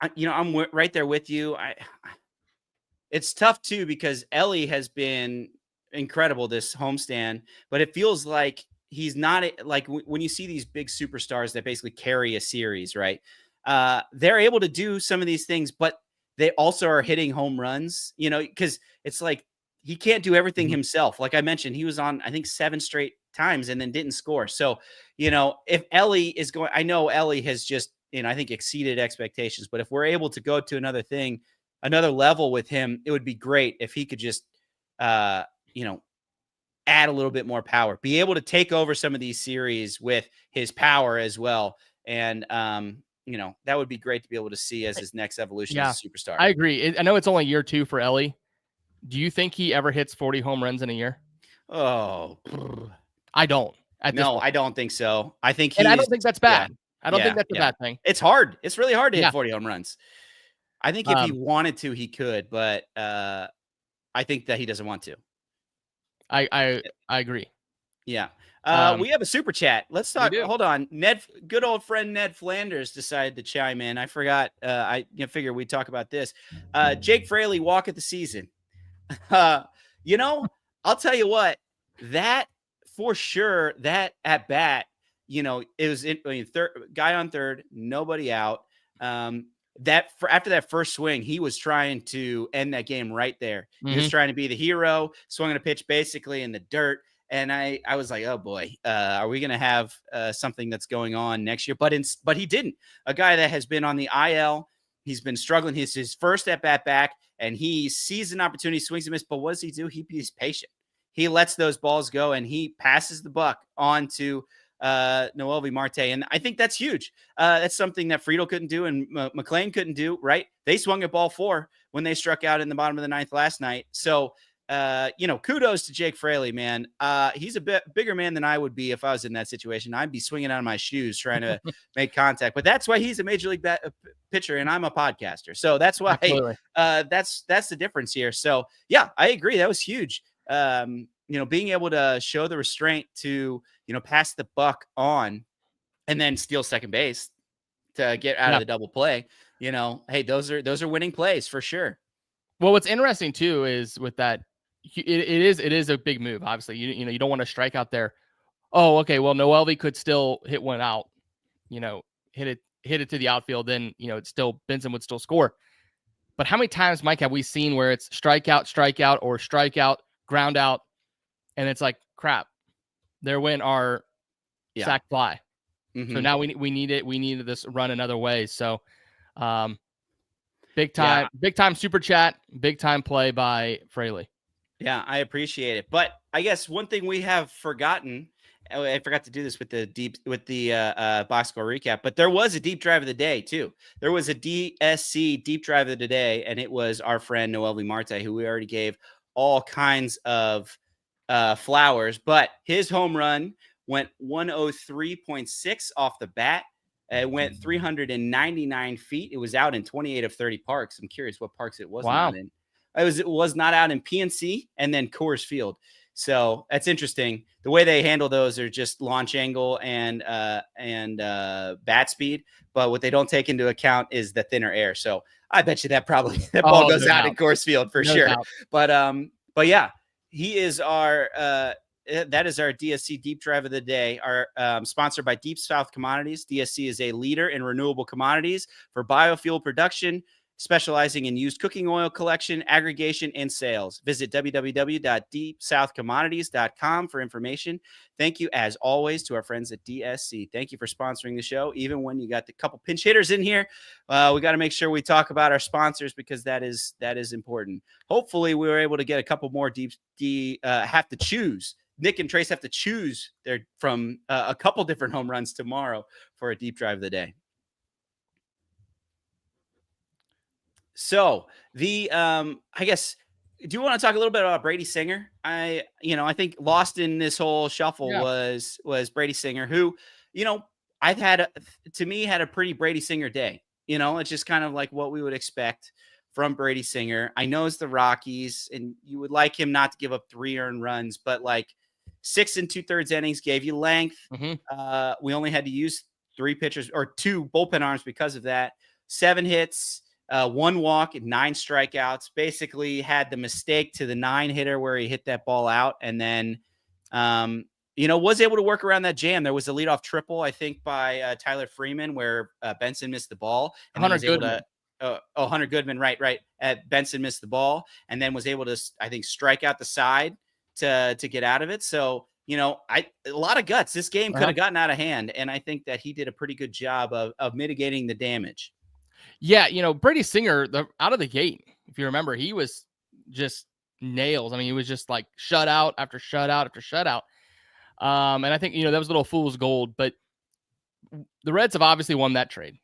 I'm right there with you. It's tough too because Elly has been incredible this homestand, but it feels like he's not like when you see these big superstars that basically carry a series, right? They're able to do some of these things, but they also are hitting home runs, because it's like he can't do everything himself. Like I mentioned, he was on, I think, 7 straight times and then didn't score. So, if Elly is going, I know Elly has just, I think exceeded expectations, but if we're able to go to another level with him, it would be great if he could just, add a little bit more power, be able to take over some of these series with his power as well. And, that would be great to be able to see as his next evolution as a superstar. I agree. I know it's only year 2 for Elly. Do you think he ever hits 40 home runs in a year? Oh, I don't. No, I don't think so. I think I don't think that's bad. Yeah, I don't think that's a bad thing. It's hard. It's really hard to hit 40 home runs. I think if he wanted to, he could, but I think that he doesn't want to. I agree. Yeah. We have a super chat. Let's talk. Hold on. Good old friend Ned Flanders decided to chime in. I forgot. I figured we'd talk about this. Jake Fraley, walk of the season. I'll tell you what, that for sure, that at bat, it was third guy on third, nobody out. After that first swing, he was trying to end that game right there. He was trying to be the hero, swung on a pitch basically in the dirt. And I was like, oh boy, are we going to have something that's going on next year? But he didn't. A guy that has been on the IL, he's been struggling. He's his first at bat back, and he sees an opportunity, swings and misses. But what does he do? He's patient. He lets those balls go, and he passes the buck on to Noelvi Marte. And I think that's huge. That's something that Friedel couldn't do and McLean couldn't do, right? They swung at ball 4 when they struck out in the bottom of the 9th last night. So, kudos to Jake Fraley, man. He's a bit bigger man than I would be if I was in that situation. I'd be swinging out of my shoes trying to make contact, but that's why he's a major league pitcher and I'm a podcaster. So that's why, that's the difference here. So yeah, I agree. That was huge. Being able to show the restraint to, pass the buck on and then steal second base to get out of the double play, hey, those are winning plays for sure. Well, what's interesting too is with that, it is a big move. Obviously, you don't want to strike out there. Oh, okay. Well, Noelvi could still hit one out, hit it to the outfield. Then, it's still Benson would still score. But how many times, Mike, have we seen where it's strikeout, or strikeout, ground out, and it's like, crap, there went our sac fly. So now we need it. We needed this run another way. So, big time super chat, big time play by Fraley. Yeah, I appreciate it. But I guess one thing we have forgotten, I forgot to do this with the box score recap, but there was a deep drive of the day too. There was a DSC deep drive of the day, and it was our friend Noelvi Marte, who we already gave all kinds of flowers, but his home run went 103.6 off the bat. It went 399 feet. It was out in 28 of 30 parks. I'm curious what parks it was not in. It was not out in PNC and then Coors Field. So that's interesting. The way they handle those are just launch angle and bat speed. But what they don't take into account is the thinner air. So I bet you that ball goes out in Coors Field for sure. Doubt. But yeah, he is that is our DSC Deep Drive of the day, sponsored by Deep South Commodities. DSC is a leader in renewable commodities for biofuel production, specializing in used cooking oil collection, aggregation, and sales. Visit www.deepsouthcommodities.com for information. Thank you, as always, to our friends at DSC. Thank you for sponsoring the show. Even when you got the couple pinch hitters in here, we got to make sure we talk about our sponsors because that is important. Hopefully, we were able to get a couple more have to choose. Nick and Trace have to choose from a couple different home runs tomorrow for a deep drive of the day. So I guess, do you want to talk a little bit about Brady Singer? I think lost in this whole shuffle was Brady Singer, who, had a pretty Brady Singer day. it's just kind of like what we would expect from Brady Singer. I know it's the Rockies, and you would like him not to give up 3 earned runs, but like 6 2/3 innings gave you length. We only had to use 3 pitchers or 2 bullpen arms because of that. 7 hits, 1 walk, and 9 strikeouts. Basically had the mistake to the 9 hitter where he hit that ball out, and then was able to work around that jam. There was a leadoff triple, I think, by Tyler Freeman, where Benson missed the ball. And Hunter Goodman. Hunter Goodman, right. Benson missed the ball and then was able to, I think, strike out the side to get out of it. So, a lot of guts. This game could have gotten out of hand, and I think that he did a pretty good job of mitigating the damage. Yeah, Brady Singer, out of the gate, if you remember, he was just nails. I mean, he was just like shutout after shutout after shutout. And I think, that was a little fool's gold, but the Reds have obviously won that trade.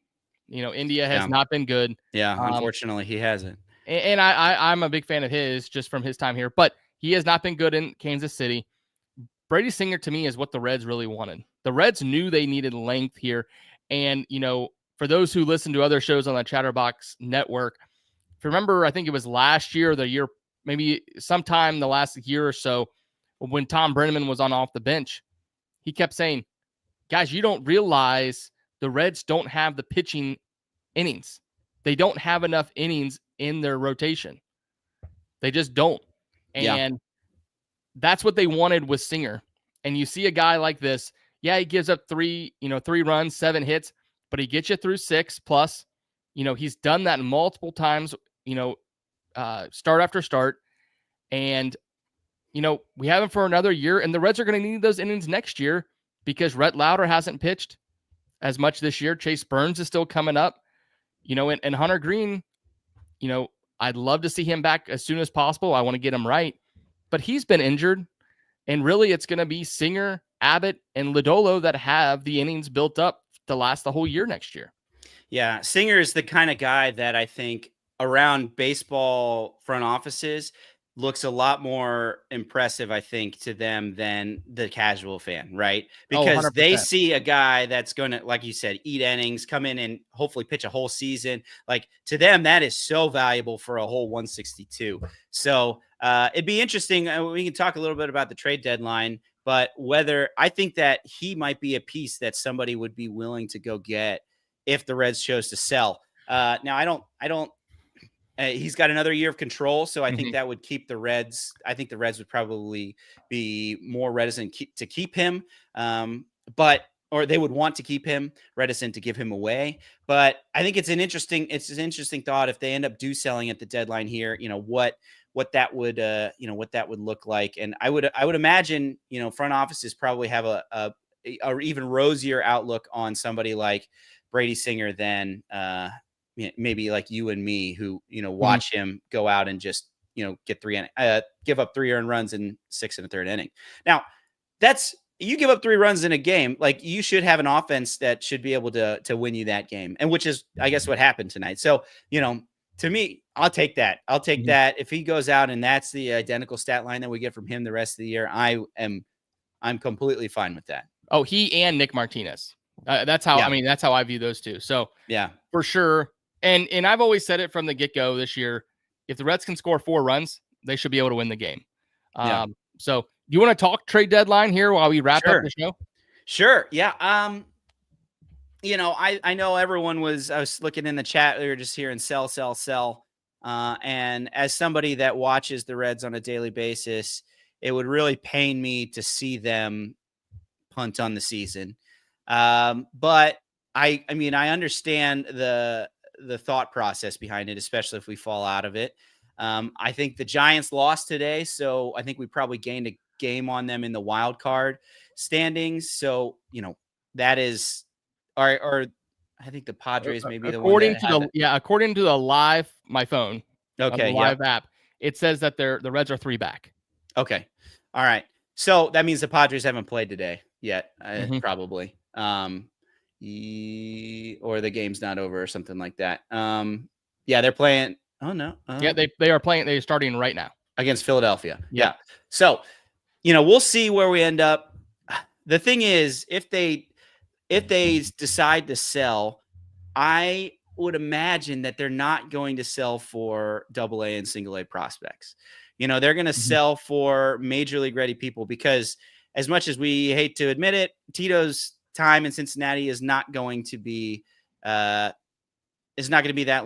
India has not been good. Yeah, unfortunately, he hasn't. And I'm a big fan of his just from his time here, but he has not been good in Kansas City. Brady Singer, to me, is what the Reds really wanted. The Reds knew they needed length here. And, for those who listen to other shows on the Chatterbox network, if you remember, I think it was last year, the year, maybe sometime the last year or so, when Tom Brenneman was off the bench, he kept saying, guys, you don't realize the Reds don't have the pitching innings. They don't have enough innings in their rotation. They just don't. And that's what they wanted with Singer. And you see a guy like this, he gives up 3 runs, 7 hits, but he gets you through 6 plus. He's done that multiple times, start after start. And, we have him for another year, and the Reds are going to need those innings next year because Rhett Lauder hasn't pitched as much this year. Chase Burns is still coming up, and Hunter Green, I'd love to see him back as soon as possible. I want to get him right, but he's been injured, and really it's going to be Singer, Abbott, and Lodolo that have the innings built up to last the whole year next year. Yeah, Singer is the kind of guy that I think around baseball front offices looks a lot more impressive, I think, to them than the casual fan, right? Because they see a guy that's going to, like you said, eat innings, come in and hopefully pitch a whole season. Like, to them, that is so valuable for a whole 162. So it'd be interesting. We can talk a little bit about the trade deadline, but whether I think that he might be a piece that somebody would be willing to go get if the Reds chose to sell. Now, I don't. He's got another year of control, so I think that would keep the Reds. I think the Reds would probably be more reticent to keep him, or they would want to keep him, reticent to give him away. But I think it's an interesting thought if they end up selling at the deadline here. What that would look like, and I would imagine front offices probably have a even rosier outlook on somebody like Brady Singer than maybe like you and me who, watch him go out and just, give up 3 earned runs in 6 1/3 inning. Now you give up 3 runs in a game, like you should have an offense that should be able to win you that game. And which is, I guess, what happened tonight. So, to me, I'll take that. I'll take that. If he goes out and that's the identical stat line that we get from him the rest of the year, I'm completely fine with that. Oh, he and Nick Martinez. That's how, that's how I view those two. So yeah, for sure. And I've always said it from the get-go this year, if the Reds can score 4 runs, they should be able to win the game. So do you want to talk trade deadline here while we wrap up the show? Sure. Yeah. I know I was looking in the chat. We were just hearing sell. And as somebody that watches the Reds on a daily basis, it would really pain me to see them punt on the season. But I understand the thought process behind it, especially if we fall out of it. I think the Giants lost today, so I think we probably gained a game on them in the wild card standings. So, that is, or I think the Padres may be the one that according to the live, my phone, okay, live app, it says that the Reds are 3 back. Okay. All right. So that means the Padres haven't played today yet, probably. Or the game's not over or something like that. They're playing. Oh no. They are playing. They're starting right now against Philadelphia. Yeah. So, we'll see where we end up. The thing is, if they decide to sell, I would imagine that they're not going to sell for AA and single A prospects. They're going to sell for major league ready people, because as much as we hate to admit it, Tito's time in Cincinnati is not going to be that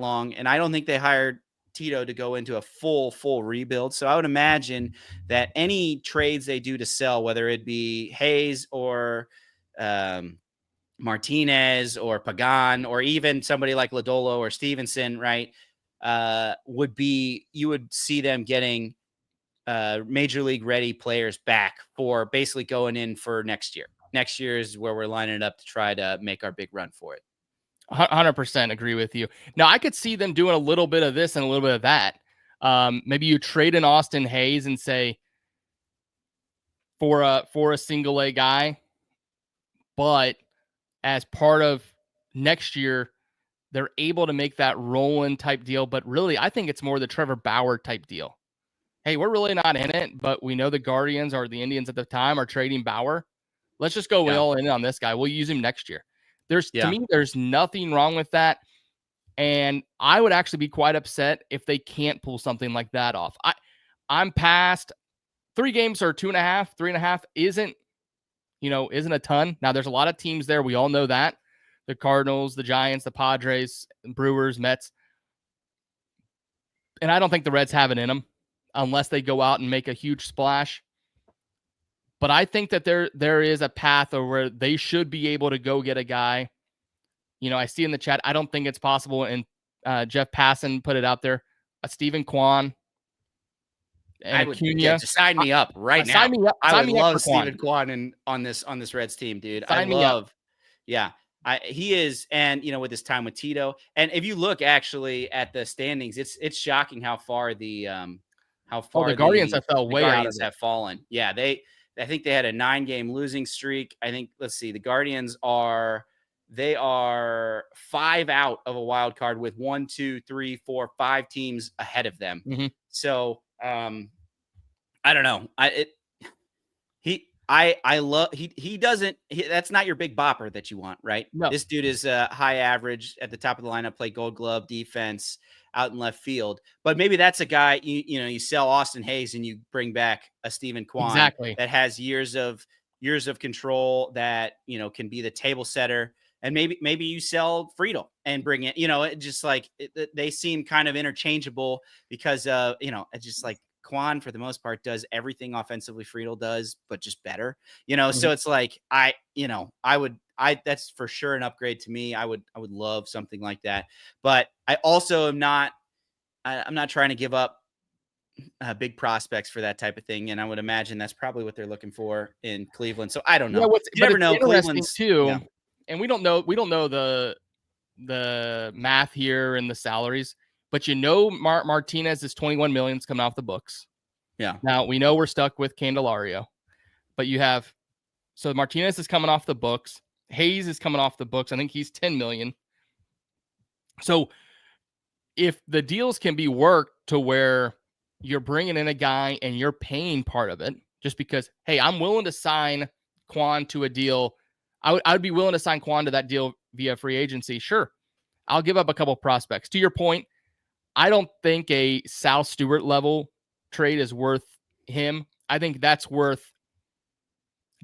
long. And I don't think they hired Tito to go into a full rebuild. So I would imagine that any trades they do to sell, whether it be Hayes or Martinez or Pagan, or even somebody like Lodolo or Stevenson, right, you would see them getting major league ready players back for basically going in for next year. Next year is where we're lining it up to try to make our big run for it. 100% agree with you. Now, I could see them doing a little bit of this and a little bit of that. Maybe you trade in Austin Hayes and say for a single A guy, but as part of next year, they're able to make that roll-in type deal. But really, I think it's more the Trevor Bauer type deal. Hey, we're really not in it, but we know the Guardians or the Indians at the time are trading Bauer. Let's just go all in on this guy. We'll use him next year. To me, there's nothing wrong with that. And I would actually be quite upset if they can't pull something like that off. I'm past 3 games or 2.5, 3.5 isn't a ton. Now there's a lot of teams there. We all know that. The Cardinals, the Giants, the Padres, Brewers, Mets. And I don't think the Reds have it in them unless they go out and make a huge splash. But I think that there is a path where they should be able to go get a guy. I see in the chat, I don't think it's possible. And Jeff Passan put it out there. Stephen Kwan. And Acuna. Sign me up right now. Sign me up. I would love Stephen Kwan on this Reds team, dude. He is, and with his time with Tito. And if you look actually at the standings, it's shocking how far the Guardians have fallen. Yeah, I think they had a 9-game losing streak. I think, let's see, the Guardians are 5 out of a wild card with 1, 2, 3, 4, 5 teams ahead of them. Mm-hmm. So I don't know. That's not your big bopper that you want, right? No. This dude is high average at the top of the lineup, play Gold Glove, defense out in left field. But maybe that's a guy you sell Austin Hayes and you bring back a Stephen Kwan that has years of control, that can be the table setter. And maybe you sell Friedel and bring in, they seem kind of interchangeable because it's just like Kwan for the most part does everything offensively Friedel does, but just better, so it's like, that's for sure an upgrade to me. I would love something like that, but I also I'm not trying to give up big prospects for that type of thing. And I would imagine that's probably what they're looking for in Cleveland. So I don't know. You never know. Cleveland's too. Yeah. And we don't know the math here and the salaries, but Martinez is 21 million coming off the books. Yeah. Now we know we're stuck with Candelario, but so Martinez is coming off the books. Hayes is coming off the books. I think he's 10 million. So if the deals can be worked to where you're bringing in a guy and you're paying part of it just because, hey, I'm willing to sign Kwan to a deal. I would be willing to sign Kwan to that deal via free agency. Sure. I'll give up a couple prospects. To your point, I don't think a Sal Stewart level trade is worth him. I think that's worth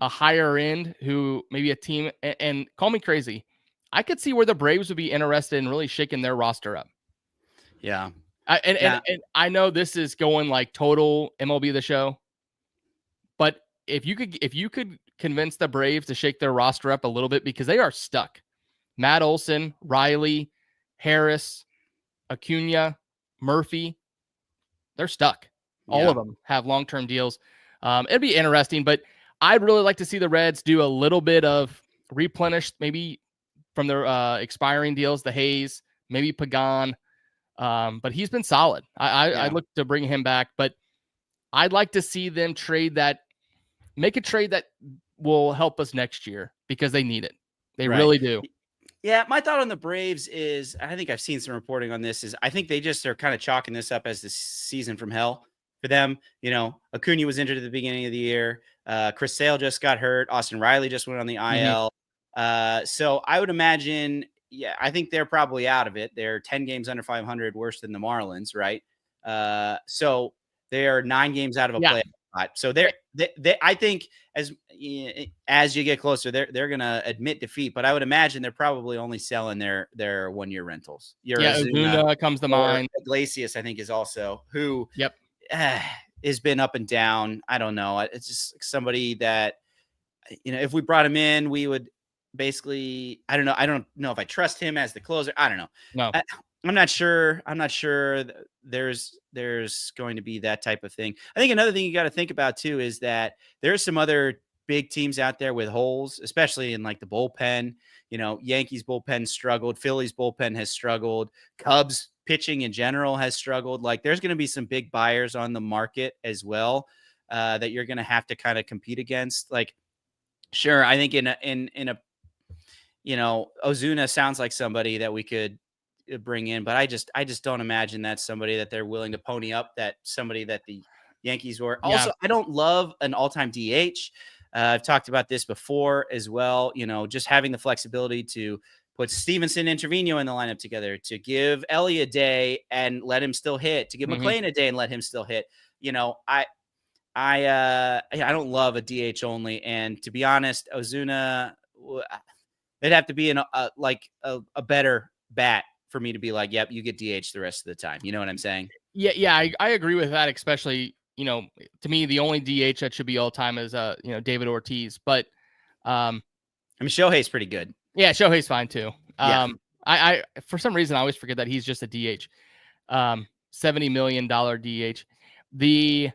a higher end who maybe a team, and call me crazy, I could see where the Braves would be interested in really shaking their roster up. Yeah. And I know this is going like total MLB The Show, but if you could convince the Braves to shake their roster up a little bit, because they are stuck. Matt Olson, Riley, Harris, Acuna, Murphy, they're stuck. All of them have long-term deals. It'd be interesting, but I'd really like to see the Reds do a little bit of replenish, maybe from their expiring deals, the Hayes, maybe Pagan. But he's been solid. I'd look to bring him back, but I'd like to see them make a trade that will help us next year, because they need it. They really do. Yeah, my thought on the Braves is, I think I've seen some reporting on this, is I think they just are kind of chalking this up as the season from hell for them. Acuna was injured at the beginning of the year. Chris Sale just got hurt. Austin Riley just went on the IL. So I would imagine yeah, I think they're probably out of it. They're 10 games under 500, worse than the Marlins, right? So they are 9 games out of a playoff spot. So they I think as you get closer, they're gonna admit defeat. But I would imagine they're probably only selling their 1-year rentals. Ozuna comes to mind. Iglesias, I think, is also who. Yep. Has been up and down. I don't know. It's just somebody that, if we brought him in, we would basically, I don't know if I trust him as the closer. I don't know. No, I'm not sure. There's going to be that type of thing. I think another thing you got to think about too is that there's some other big teams out there with holes, especially in like the bullpen. Yankees bullpen struggled. Phillies bullpen has struggled. Cubs pitching in general has struggled. Like there's going to be some big buyers on the market as well that you're going to have to kind of compete against. Like, sure, I think in a Ozuna sounds like somebody that we could bring in, but I just don't imagine that's somebody that they're willing to pony up. That somebody that the Yankees were. Yeah. Also, I don't love an all-time DH. I've talked about this before as well. Just having the flexibility to put Stevenson and Trevino in the lineup together, to give Elly a day and let him still hit, to give McClain a day and let him still hit. I don't love a DH only. And to be honest, Ozuna, it'd have to be a better bat for me to be like, yep, you get DH the rest of the time. You know what I'm saying? Yeah, I agree with that, especially, to me, the only DH that should be all time is, David Ortiz. But, Shohei's pretty good. Yeah, Shohei's fine too. Yeah. I for some reason, I always forget that he's just a DH. $70 million DH. The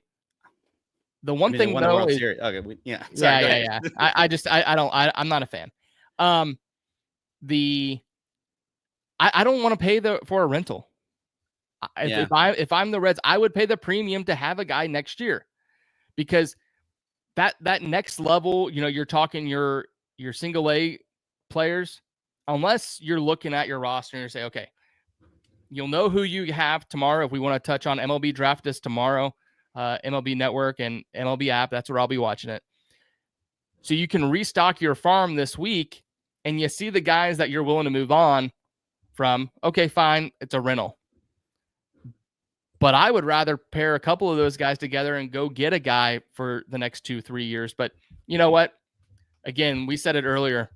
one thing though is, okay, yeah. Sorry, yeah. I'm not a fan. I don't want to pay for a rental. If I'm the Reds, I would pay the premium to have a guy next year, because that next level, you're talking your single A players, unless you're looking at your roster and you say, okay, you'll know who you have tomorrow. If we want to touch on MLB Draft this tomorrow, MLB Network and MLB app, that's where I'll be watching it. So you can restock your farm this week and you see the guys that you're willing to move on from. Okay, fine. It's a rental. But I would rather pair a couple of those guys together and go get a guy for the next 2-3 years. But you know what? Again, we said it earlier.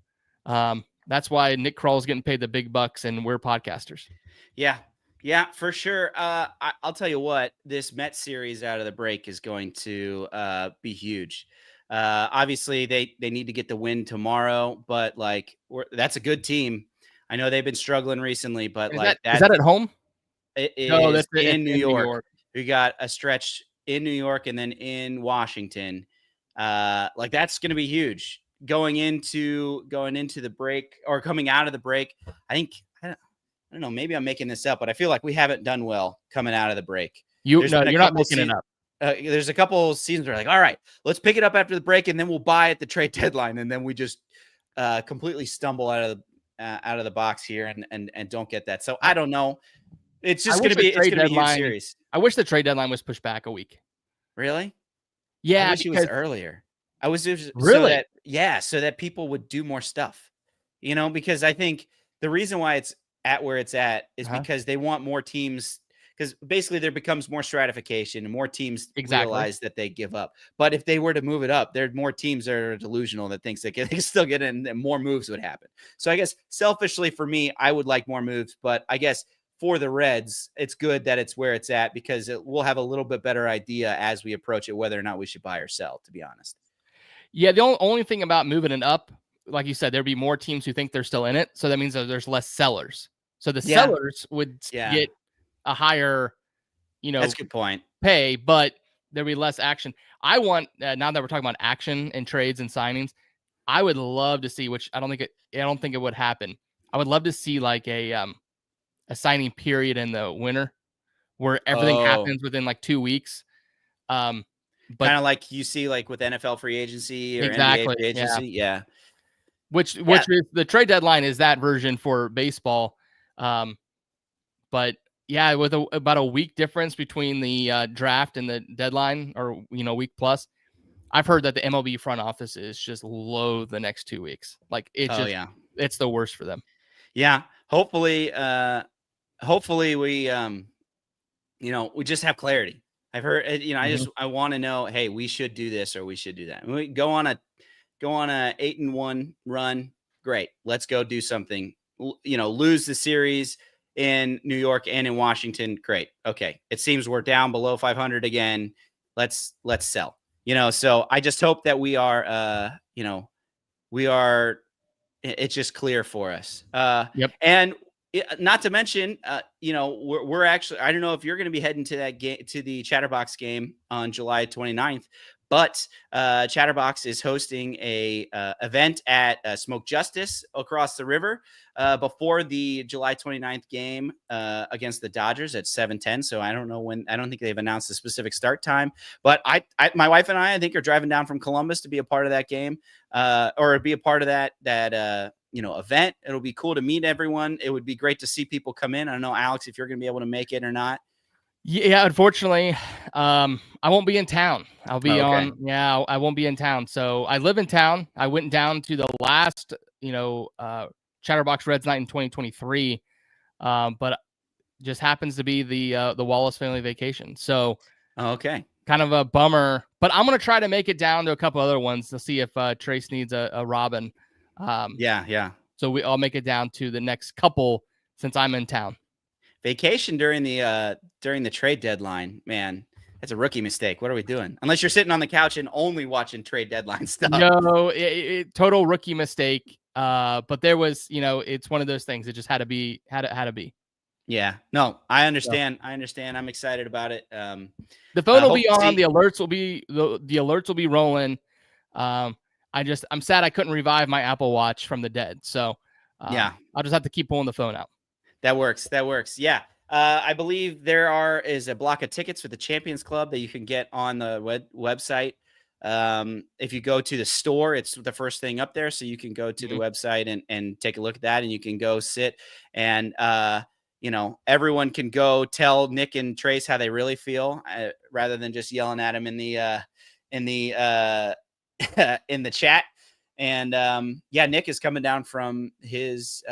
That's why Nick Kroll's getting paid the big bucks and we're podcasters. Yeah, for sure. I'll tell you what, this Mets series out of the break is going to be huge. Obviously, they need to get the win tomorrow, but that's a good team. I know they've been struggling recently, but is that at home? It is that's in New York. We got a stretch in New York and then in Washington. That's going to be huge. Going into the break or coming out of the break, I don't know, maybe I'm making this up, but I feel like we haven't done well coming out of the break. You're not making it up. There's a couple seasons where all right, let's pick it up after the break and then we'll buy at the trade deadline. And then we just completely stumble out of the box here and don't get that. So I don't know. It's just going to be a huge series. I wish the trade deadline was pushed back a week. Really? Yeah. I wish it was earlier. I was really so that people would do more stuff, because I think the reason why it's at where it's at is because they want more teams, because basically there becomes more stratification and more teams realize that they give up. But if they were to move it up, there are more teams that are delusional that thinks they can still get in and more moves would happen. So I guess selfishly for me, I would like more moves, but I guess for the Reds, it's good that it's where it's at because we'll have a little bit better idea as we approach it, whether or not we should buy or sell, to be honest. Yeah, the only thing about moving it up, like you said, there'd be more teams who think they're still in it. So that means that there's less sellers. So the sellers would get a higher, that's a good point, pay, but there'd be less action. I want, now that we're talking about action and trades and signings, I would love to see, which I don't think it would happen. I would love to see like a signing period in the winter where everything happens within 2 weeks. But kind of like you see with NFL free agency or NBA free agency. Yeah. Which is the trade deadline is that version for baseball. But yeah, with about a week difference between the draft and the deadline or, week plus, I've heard that the MLB front office is just low the next 2 weeks. It's the worst for them. Yeah. Hopefully we, we just have clarity. I've heard, I want to know, hey, we should do this or we should do that. We go on a 8-1 run. Great. Let's go do something. Lose the series in New York and in Washington. Great. Okay. It seems we're down below 500 again. Let's sell. So I just hope that we are, it's just clear for us. Yep. And not to mention, we're actually, I don't know if you're going to be heading to that game, to the Chatterbox game on July 29th, but Chatterbox is hosting a event at Smoke Justice across the river before the July 29th game against the Dodgers at 7:10. So I don't know when. I don't think they've announced a specific start time. But my wife and I think, are driving down from Columbus to be a part of that game or be a part of that event. It'll be cool to meet everyone. It would be great to see people come in. I don't know, Alex, if you're going to be able to make it or not. Yeah, unfortunately, I won't be in town. I'll be I won't be in town. So I live in town. I went down to the last, Chatterbox Reds night in 2023, but just happens to be the Wallace family vacation. So, okay, kind of a bummer. But I'm gonna try to make it down to a couple other ones to see if Trace needs a Robin. Yeah. So I'll make it down to the next couple since I'm in town. Vacation during the trade deadline, man, that's a rookie mistake. What are we doing? Unless you're sitting on the couch and only watching trade deadline stuff. No, total rookie mistake. But there was, it's one of those things. It just had to be. Yeah. No, I understand. I understand. I'm excited about it. The phone will be on. The alerts will be the alerts will be rolling. I'm sad I couldn't revive my Apple Watch from the dead. So yeah, I'll just have to keep pulling the phone out. That works. Yeah. I believe there is a block of tickets for the Champions Club that you can get on the website. If you go to the store, it's the first thing up there. So you can go to the website and take a look at that, and you can go sit and, everyone can go tell Nick and Trace how they really feel rather than just yelling at them in the in the chat. And Nick is coming down from his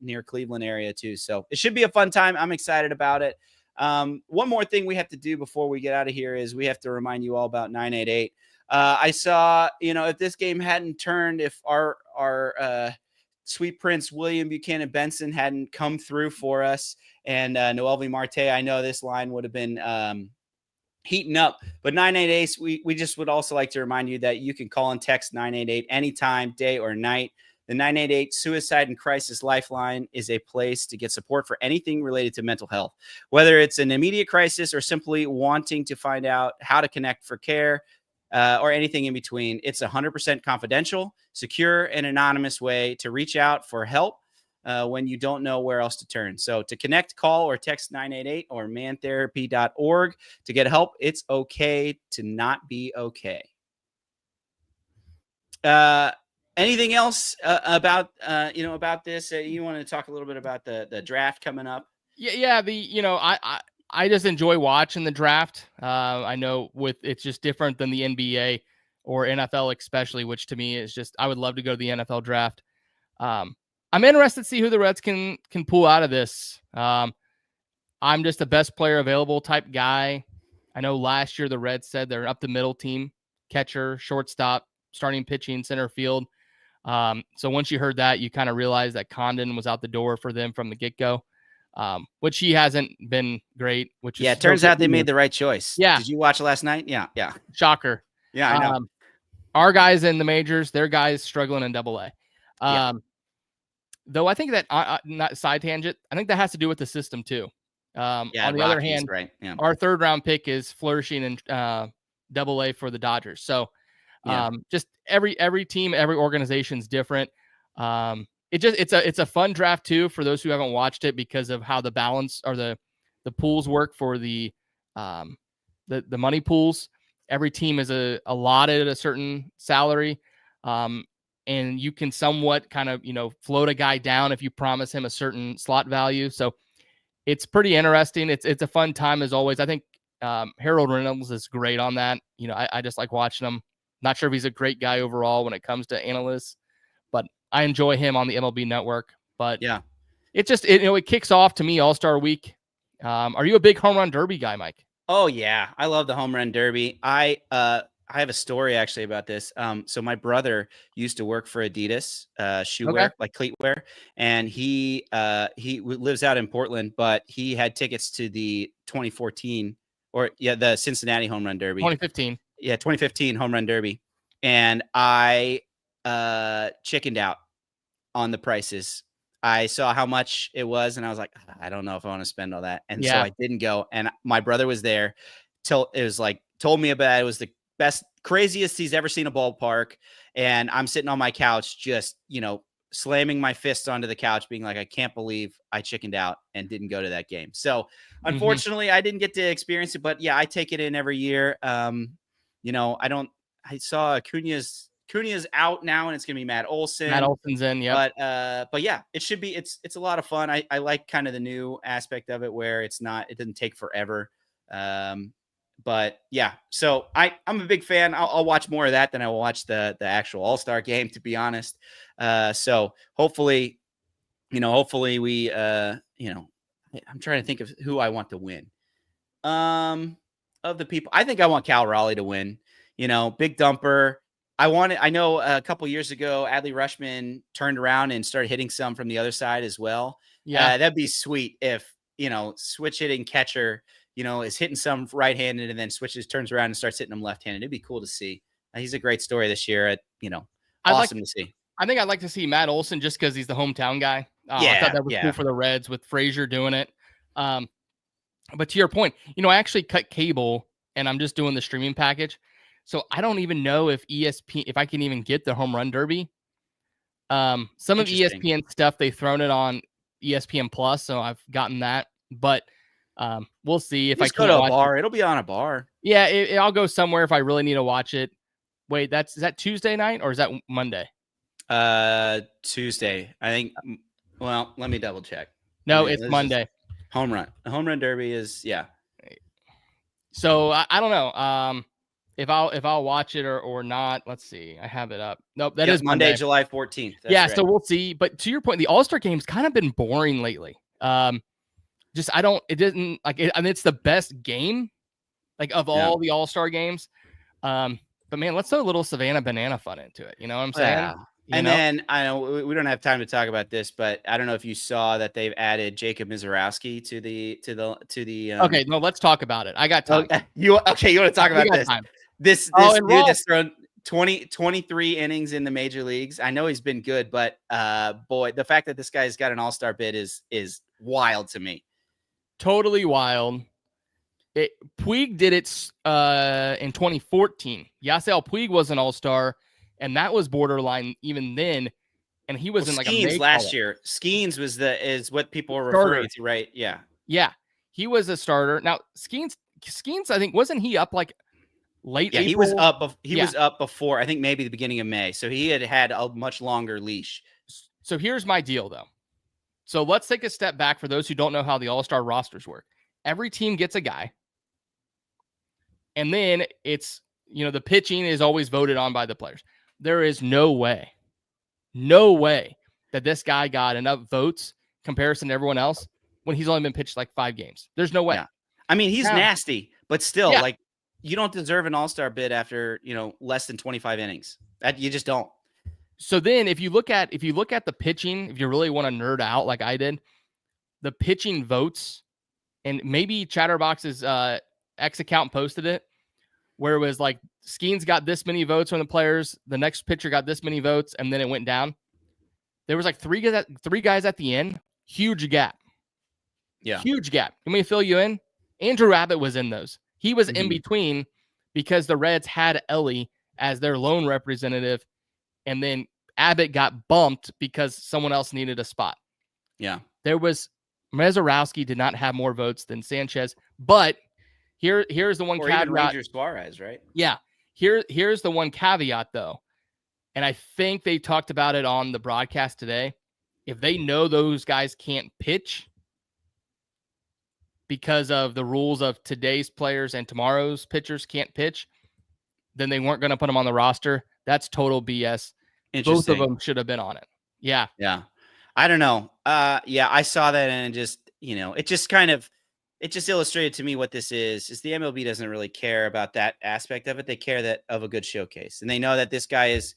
near Cleveland area too. So it should be a fun time. I'm excited about it. One more thing we have to do before we get out of here is we have to remind you all about 988. I saw, if this game hadn't turned, if our sweet prince William Buchanan Benson hadn't come through for us and Noelvi Marte, I know this line would have been heating up. But 988, we just would also like to remind you that you can call and text 988 anytime, day or night. The 988 Suicide and Crisis Lifeline is a place to get support for anything related to mental health, whether it's an immediate crisis or simply wanting to find out how to connect for care or anything in between. It's 100% confidential, secure, and anonymous way to reach out for help when you don't know where else to turn. So to connect, call or text 988 or mantherapy.org to get help. It's okay to not be okay. Anything else about this? You want to talk a little bit about the draft coming up? Yeah. I just enjoy watching the draft. I know it's just different than the NBA or NFL, especially, which to me is just, I would love to go to the NFL draft. I'm interested to see who the Reds can pull out of this. I'm just a best player available type guy. I know last year the Reds said they're an up the middle team, catcher, shortstop, starting pitching, center field. So once you heard that, you kind of realized that Condon was out the door for them from the get-go, which he hasn't been great. It turns out they made the right choice. Yeah. Did you watch last night? Yeah. Shocker. Yeah, I know. Our guys in the majors, their guys struggling in AA. Though I think that, not side tangent, I think that has to do with the system too. On the other hand, right. Yeah. Our third round pick is flourishing in AA for the Dodgers. So just every team, every organization is different. It's a fun draft too for those who haven't watched it because of how the balance or the pools work for the money pools. Every team is allotted a certain salary. And you can somewhat kind of, float a guy down if you promise him a certain slot value. So it's pretty interesting. It's a fun time as always. I think Harold Reynolds is great on that. I just like watching him. Not sure if he's a great guy overall when it comes to analysts, but I enjoy him on the MLB Network. But yeah, it kicks off to me All-Star Week. Are you a big home run derby guy, Mike? Oh yeah, I love the home run derby. I have a story actually about this. So my brother used to work for Adidas, shoe wear, like cleat wear, and he lives out in Portland, but he had tickets to the 2014 the Cincinnati home run derby. 2015. Yeah, 2015 home run derby. And I chickened out on the prices. I saw how much it was, and I was like, I don't know if I want to spend all that. And so I didn't go. And my brother was there told me about it. It was the best, craziest he's ever seen a ballpark. And I'm sitting on my couch, just, slamming my fist onto the couch, being like, I can't believe I chickened out and didn't go to that game. So unfortunately, I didn't get to experience it, but yeah, I take it in every year. I saw Acuna's out now, and it's gonna be Matt Olson. Matt Olson's in, yeah. But yeah, it should be. It's a lot of fun. I like kind of the new aspect of it where it doesn't take forever. But yeah, so I'm a big fan. I'll watch more of that than I will watch the actual All-Star game, to be honest. So hopefully we I'm trying to think of who I want to win. Of the people, I think I want Cal Raleigh to win. Big dumper. I know a couple years ago, Adley Rutschman turned around and started hitting some from the other side as well. Yeah, that'd be sweet if, switch hitting catcher, is hitting some right-handed and then turns around and starts hitting them left-handed. It'd be cool to see. He's a great story this year. Awesome to see. I think I'd like to see Matt Olson just because he's the hometown guy. I thought that was cool for the Reds with Frazier doing it. But to your point, I actually cut cable and I'm just doing the streaming package. So I don't even know if I can even get the home run derby. Some of ESPN stuff, they've thrown it on ESPN Plus, so I've gotten that. But we'll see if I can go to a bar. It'll be on a bar. Yeah, I'll go somewhere if I really need to watch it. Wait, is that Tuesday night or is that Monday? Tuesday, I think. Well, let me double check. No, it's Monday. Home run. The home run derby is So I don't know. If I'll watch it or not. Let's see. I have it up. Nope, that is Monday, July 14th. Right. So we'll see. But to your point, the All-Star game's kind of been boring lately. It's the best game of all the All-Star games. But man, let's throw a little Savannah Banana fun into it. You know what I'm saying? Yeah. Then I know we don't have time to talk about this, but I don't know if you saw that they've added Jacob Mizorowski to the. Okay, no, let's talk about it. I got time. You want to talk about this? Time. This dude has thrown 23 innings in the major leagues. I know he's been good, but boy, the fact that this guy's got an All-Star bid is wild to me. Totally wild. Puig did it in 2014. Yasiel Puig was an All-Star, and that was borderline even then. And he was in Skeens last year. Skeens is what people were referring to, right? Yeah. Yeah. He was a starter. Now, Skeens, I think, wasn't he up late April? He was up. He was up before, I think maybe the beginning of May. So he had a much longer leash. So here's my deal, though. So let's take a step back for those who don't know how the All-Star rosters work. Every team gets a guy. And then it's, the pitching is always voted on by the players. There is no way that this guy got enough votes comparison to everyone else when he's only been pitched 5 games. There's no way. Yeah. I mean, he's nasty, but still, you don't deserve an All-Star bid after, less than 25 innings. That you just don't. So then if you look at the pitching, if you really want to nerd out like I did, the pitching votes, and maybe Chatterbox's X account posted it, where it was Skeens got this many votes from the players, the next pitcher got this many votes, and then it went down. There was 3 guys at the end. Huge gap. Yeah. Huge gap. Let me fill you in. Andrew Abbott was in those. He was in between because the Reds had Elly as their lone representative, and then Abbott got bumped because someone else needed a spot. Yeah. There was Mizorowski did not have more votes than Sanchez, but here's the one caveat. Ranger Suarez, right? Yeah. Here's the one caveat though. And I think they talked about it on the broadcast today. If they know those guys can't pitch because of the rules of today's players and tomorrow's pitchers can't pitch, then they weren't going to put them on the roster. That's total BS. Both of them should have been on it. Yeah. Yeah. I don't know. Yeah, I saw that and it just illustrated to me what this is the MLB doesn't really care about that aspect of it. They care of a good showcase. And they know that this guy is,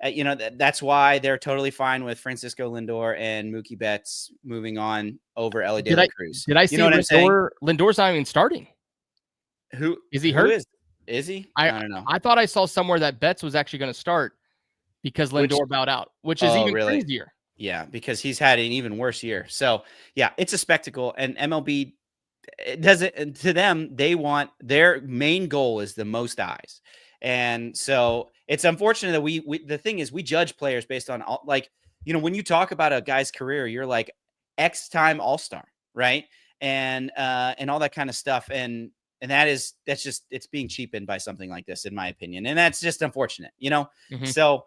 that's why they're totally fine with Francisco Lindor and Mookie Betts moving on over Elly De La Cruz. Did I see Lindor's not even starting? Who is he hurt? Is he? I don't know. I thought I saw somewhere that Betts was actually going to start because Lindor bowed out, which is even crazier. Yeah, because he's had an even worse year. So yeah, it's a spectacle, and MLB doesn't. To them, their main goal is the most eyes, and so it's unfortunate that we the thing is we judge players based on when you talk about a guy's career, you're like X time All-Star, right? And all that kind of stuff, and that's just it's being cheapened by something like this, in my opinion, and that's just unfortunate, Mm-hmm. So.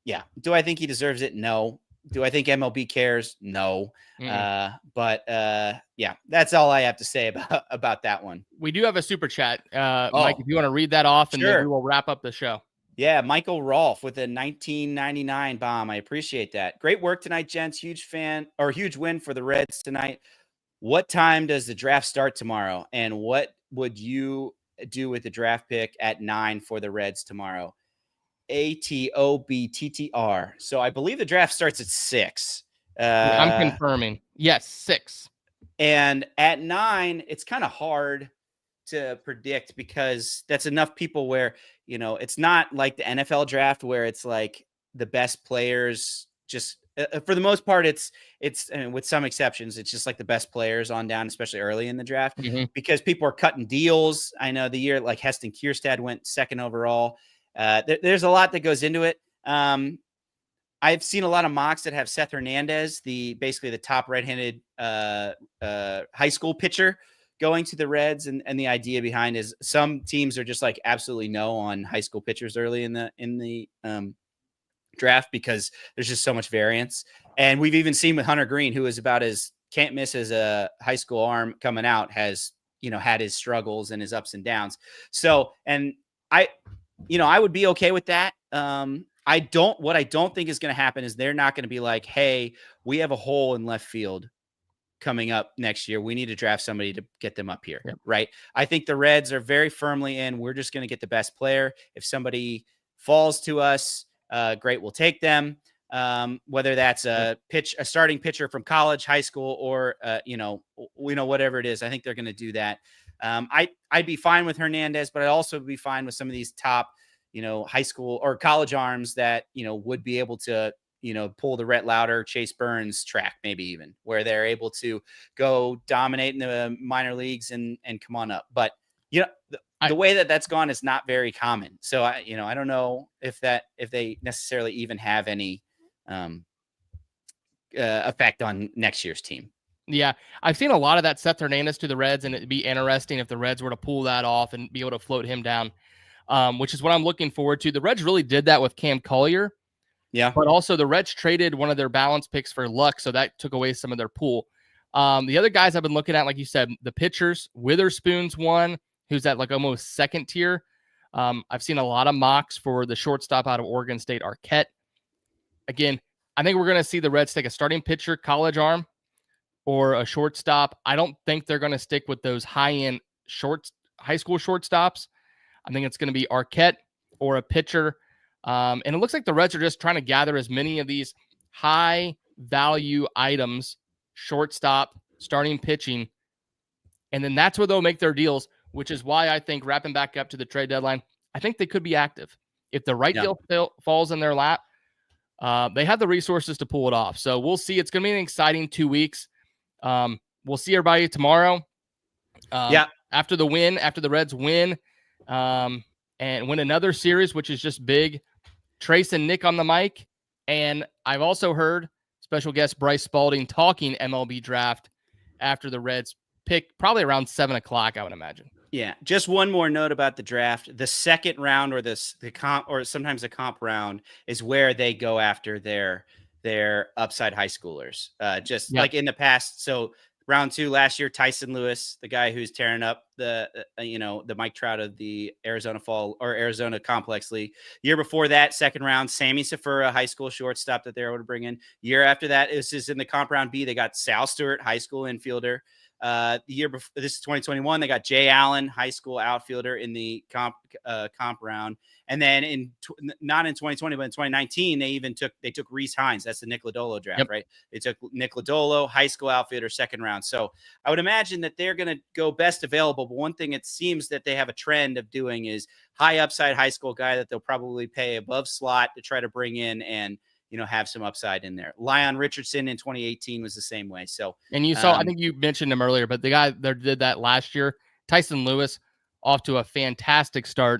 Yeah. Do I think he deserves it? No. Do I think MLB cares? No. But yeah, that's all I have to say about that one. We do have a super chat. Mike, if you want to read that off, and then we will wrap up the show. Yeah, Michael Rolfe with a 1999 bomb. I appreciate that. Great work tonight, gents. Huge win for the Reds tonight. What time does the draft start tomorrow? And what would you do with the draft pick at 9 for the Reds tomorrow? ATOBTTR. So I believe the draft starts at 6. I'm confirming. Yes, 6. And at 9, it's kind of hard to predict because that's enough people where, it's not like the NFL draft where it's like the best players just for the most part, it's with some exceptions, it's just like the best players on down, especially early in the draft, because people are cutting deals. I know the year like Heston Kierstad went 2nd overall. There's a lot that goes into it. I've seen a lot of mocks that have Seth Hernandez, basically the top right-handed high school pitcher, going to the Reds, and the idea behind is some teams are just like absolutely no on high school pitchers early in the draft because there's just so much variance. And we've even seen with Hunter Green, who is about as can't miss as a high school arm coming out, has had his struggles and his ups and downs. So, and I would be okay with that. What I don't think is going to happen is they're not going to be like, hey, we have a hole in left field coming up next year. We need to draft somebody to get them up here. Yep. Right. I think the Reds are very firmly in. We're just going to get the best player. If somebody falls to us, great. We'll take them. Whether that's a starting pitcher from college, high school, or, whatever it is, I think they're going to do that. I'd be fine with Hernandez, but I'd also be fine with some of these top, high school or college arms that, would be able to, pull the Rhett Lauder, Chase Burns track, maybe even where they're able to go dominate in the minor leagues and come on up. But, the way that's gone is not very common. So I don't know if they necessarily even have any effect on next year's team. Yeah, I've seen a lot of that Seth Hernandez to the Reds, and it'd be interesting if the Reds were to pull that off and be able to float him down, which is what I'm looking forward to. The Reds really did that with Cam Collier. Yeah. But also the Reds traded one of their balance picks for Luck, so that took away some of their pool. The other guys I've been looking at, like you said, the pitchers, Witherspoon's one, who's at like almost second tier. I've seen a lot of mocks for the shortstop out of Oregon State, Arquette. Again, I think we're going to see the Reds take a starting pitcher, college arm, or a shortstop. I don't think they're going to stick with those high-end high school shortstops. I think it's going to be Arquette or a pitcher. And it looks like the Reds are just trying to gather as many of these high-value items, shortstop, starting pitching, and then that's where they'll make their deals, which is why I think wrapping back up to the trade deadline, I think they could be active. If the right deal falls in their lap, they have the resources to pull it off. So we'll see. It's going to be an exciting 2 weeks. We'll see everybody tomorrow. After the Reds win and win another series, which is just big. Trace and Nick on the mic. And I've also heard special guest Bryce Spalding talking MLB draft after the Reds pick, probably around 7:00, I would imagine. Yeah. Just one more note about the draft. The second round or the comp, or sometimes the comp round, is where they go after their upside high schoolers. Like in the past. So Round 2 last year, Tyson Lewis, the guy who's tearing up the Mike Trout of the Arizona Complex League. Year before that, second round, Sammy Safura, high school shortstop that they were able to bring in. Year after that, this is in the comp round B. They got Sal Stewart, high school infielder. The year before, this is 2021, they got Jay Allen, high school outfielder in the comp round. And then not in 2020, but in 2019, they took Reese Hines. That's the Nick Lodolo draft, right? They took Nick Lodolo, high school outfielder, second round. So I would imagine that they're going to go best available. But one thing it seems that they have a trend of doing is high upside high school guy that they'll probably pay above slot to try to bring in and have some upside in there. Lyon Richardson in 2018 was the same way. So, and you saw, I think you mentioned him earlier, but the guy that did that last year, Tyson Lewis, off to a fantastic start,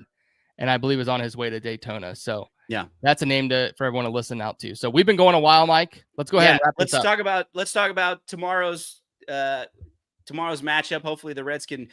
and I believe is on his way to Daytona. So yeah, that's a name for everyone to listen out to. So we've been going a while, Mike. Let's go ahead and wrap this up. Let's talk about tomorrow's matchup. Hopefully the Reds can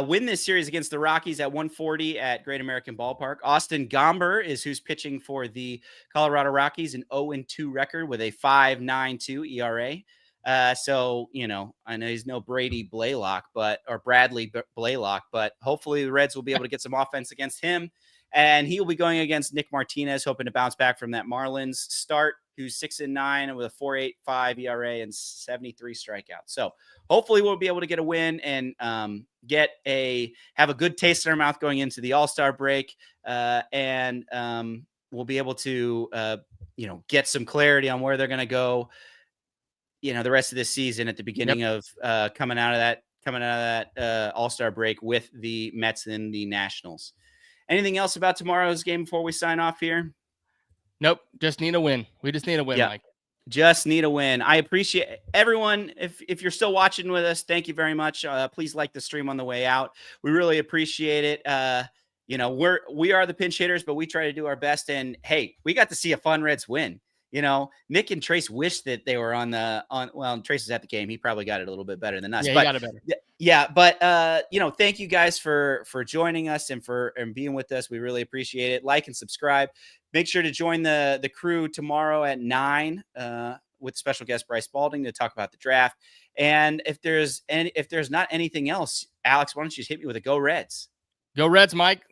win this series against the Rockies at 1:40 at Great American Ballpark. Austin Gomber is who's pitching for the Colorado Rockies, an 0-2 record with a 5.92 ERA. So, I know he's no Brady Blalock, or Bradley Blalock, but hopefully the Reds will be able to get some offense against him. And he will be going against Nick Martinez, hoping to bounce back from that Marlins start, who's 6-9 with a 4.85 ERA and 73 strikeouts. So hopefully we'll be able to get a win and have a good taste in our mouth going into the All-Star break. And we'll be able to, get some clarity on where they're going to go, the rest of this season at the beginning of coming out of that All-Star break with the Mets and the Nationals. Anything else about tomorrow's game before we sign off here? Nope. Just need a win. We just need a win, Mike. Just need a win. I appreciate everyone. If you're still watching with us, thank you very much. Please like the stream on the way out. We really appreciate it. We are the pinch hitters, but we try to do our best. And hey, we got to see a fun Reds win. Nick and Trace wish that they were well, Trace is at the game. He probably got it a little bit better than us. Yeah, he got it better. Yeah. But, thank you guys for joining us and being with us. We really appreciate it. Like and subscribe. Make sure to join the crew tomorrow at 9 with special guest Bryce Balding to talk about the draft. And if there's not anything else, Alex, why don't you just hit me with a Go Reds? Go Reds, Mike.